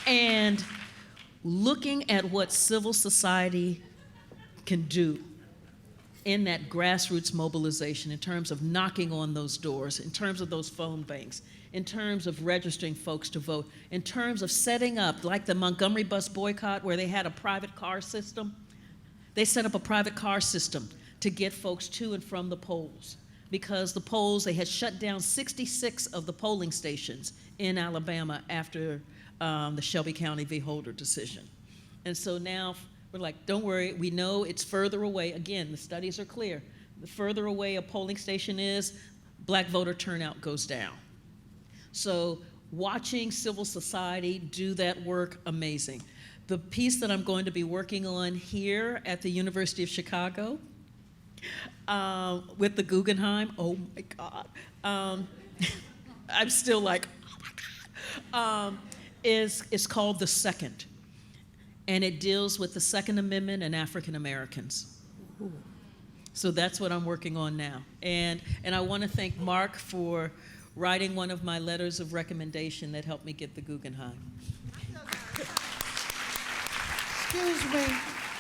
S4: And looking at what civil society can do in that grassroots mobilization, in terms of knocking on those doors, in terms of those phone banks, in terms of registering folks to vote, in terms of setting up, like the Montgomery bus boycott where they had a private car system. They set up a private car system to get folks to and from the polls, because the polls, they had shut down 66 of the polling stations in Alabama after the Shelby County v. Holder decision. And so now we're like, don't worry, we know it's further away. Again, the studies are clear. The further away a polling station is, black voter turnout goes down. So watching civil society do that work, amazing. The piece that I'm going to be working on here at the University of Chicago with the Guggenheim, oh my God. I'm still like, oh my God, is called The Second. And it deals with the Second Amendment and African Americans. So that's what I'm working on now. And I want to thank Mark for writing one of my letters of recommendation that helped me get the Guggenheim.
S11: Excuse me,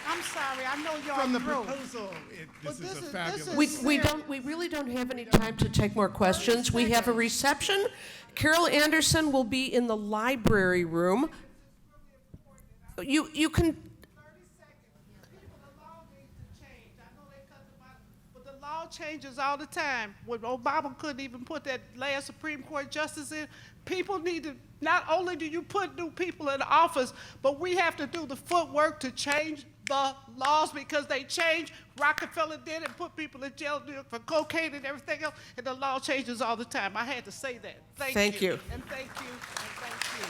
S11: I'm sorry, I know y'all
S5: From the
S11: through.
S5: proposal, this is a fabulous.
S2: We really don't have any time to take more questions. We have a reception. Carol Anderson will be in the library room. You can.
S11: 30 seconds. People, the law needs to change. I know they cut them out, but the law changes all the time. When Obama couldn't even put that last Supreme Court justice in, people need to, not only do you put new people in office, but we have to do the footwork to change the laws, because they change. Rockefeller did it, put people in jail for cocaine and everything else, and the law changes all the time. I had to say that. Thank you.
S2: Thank you.
S11: And thank you. And thank you.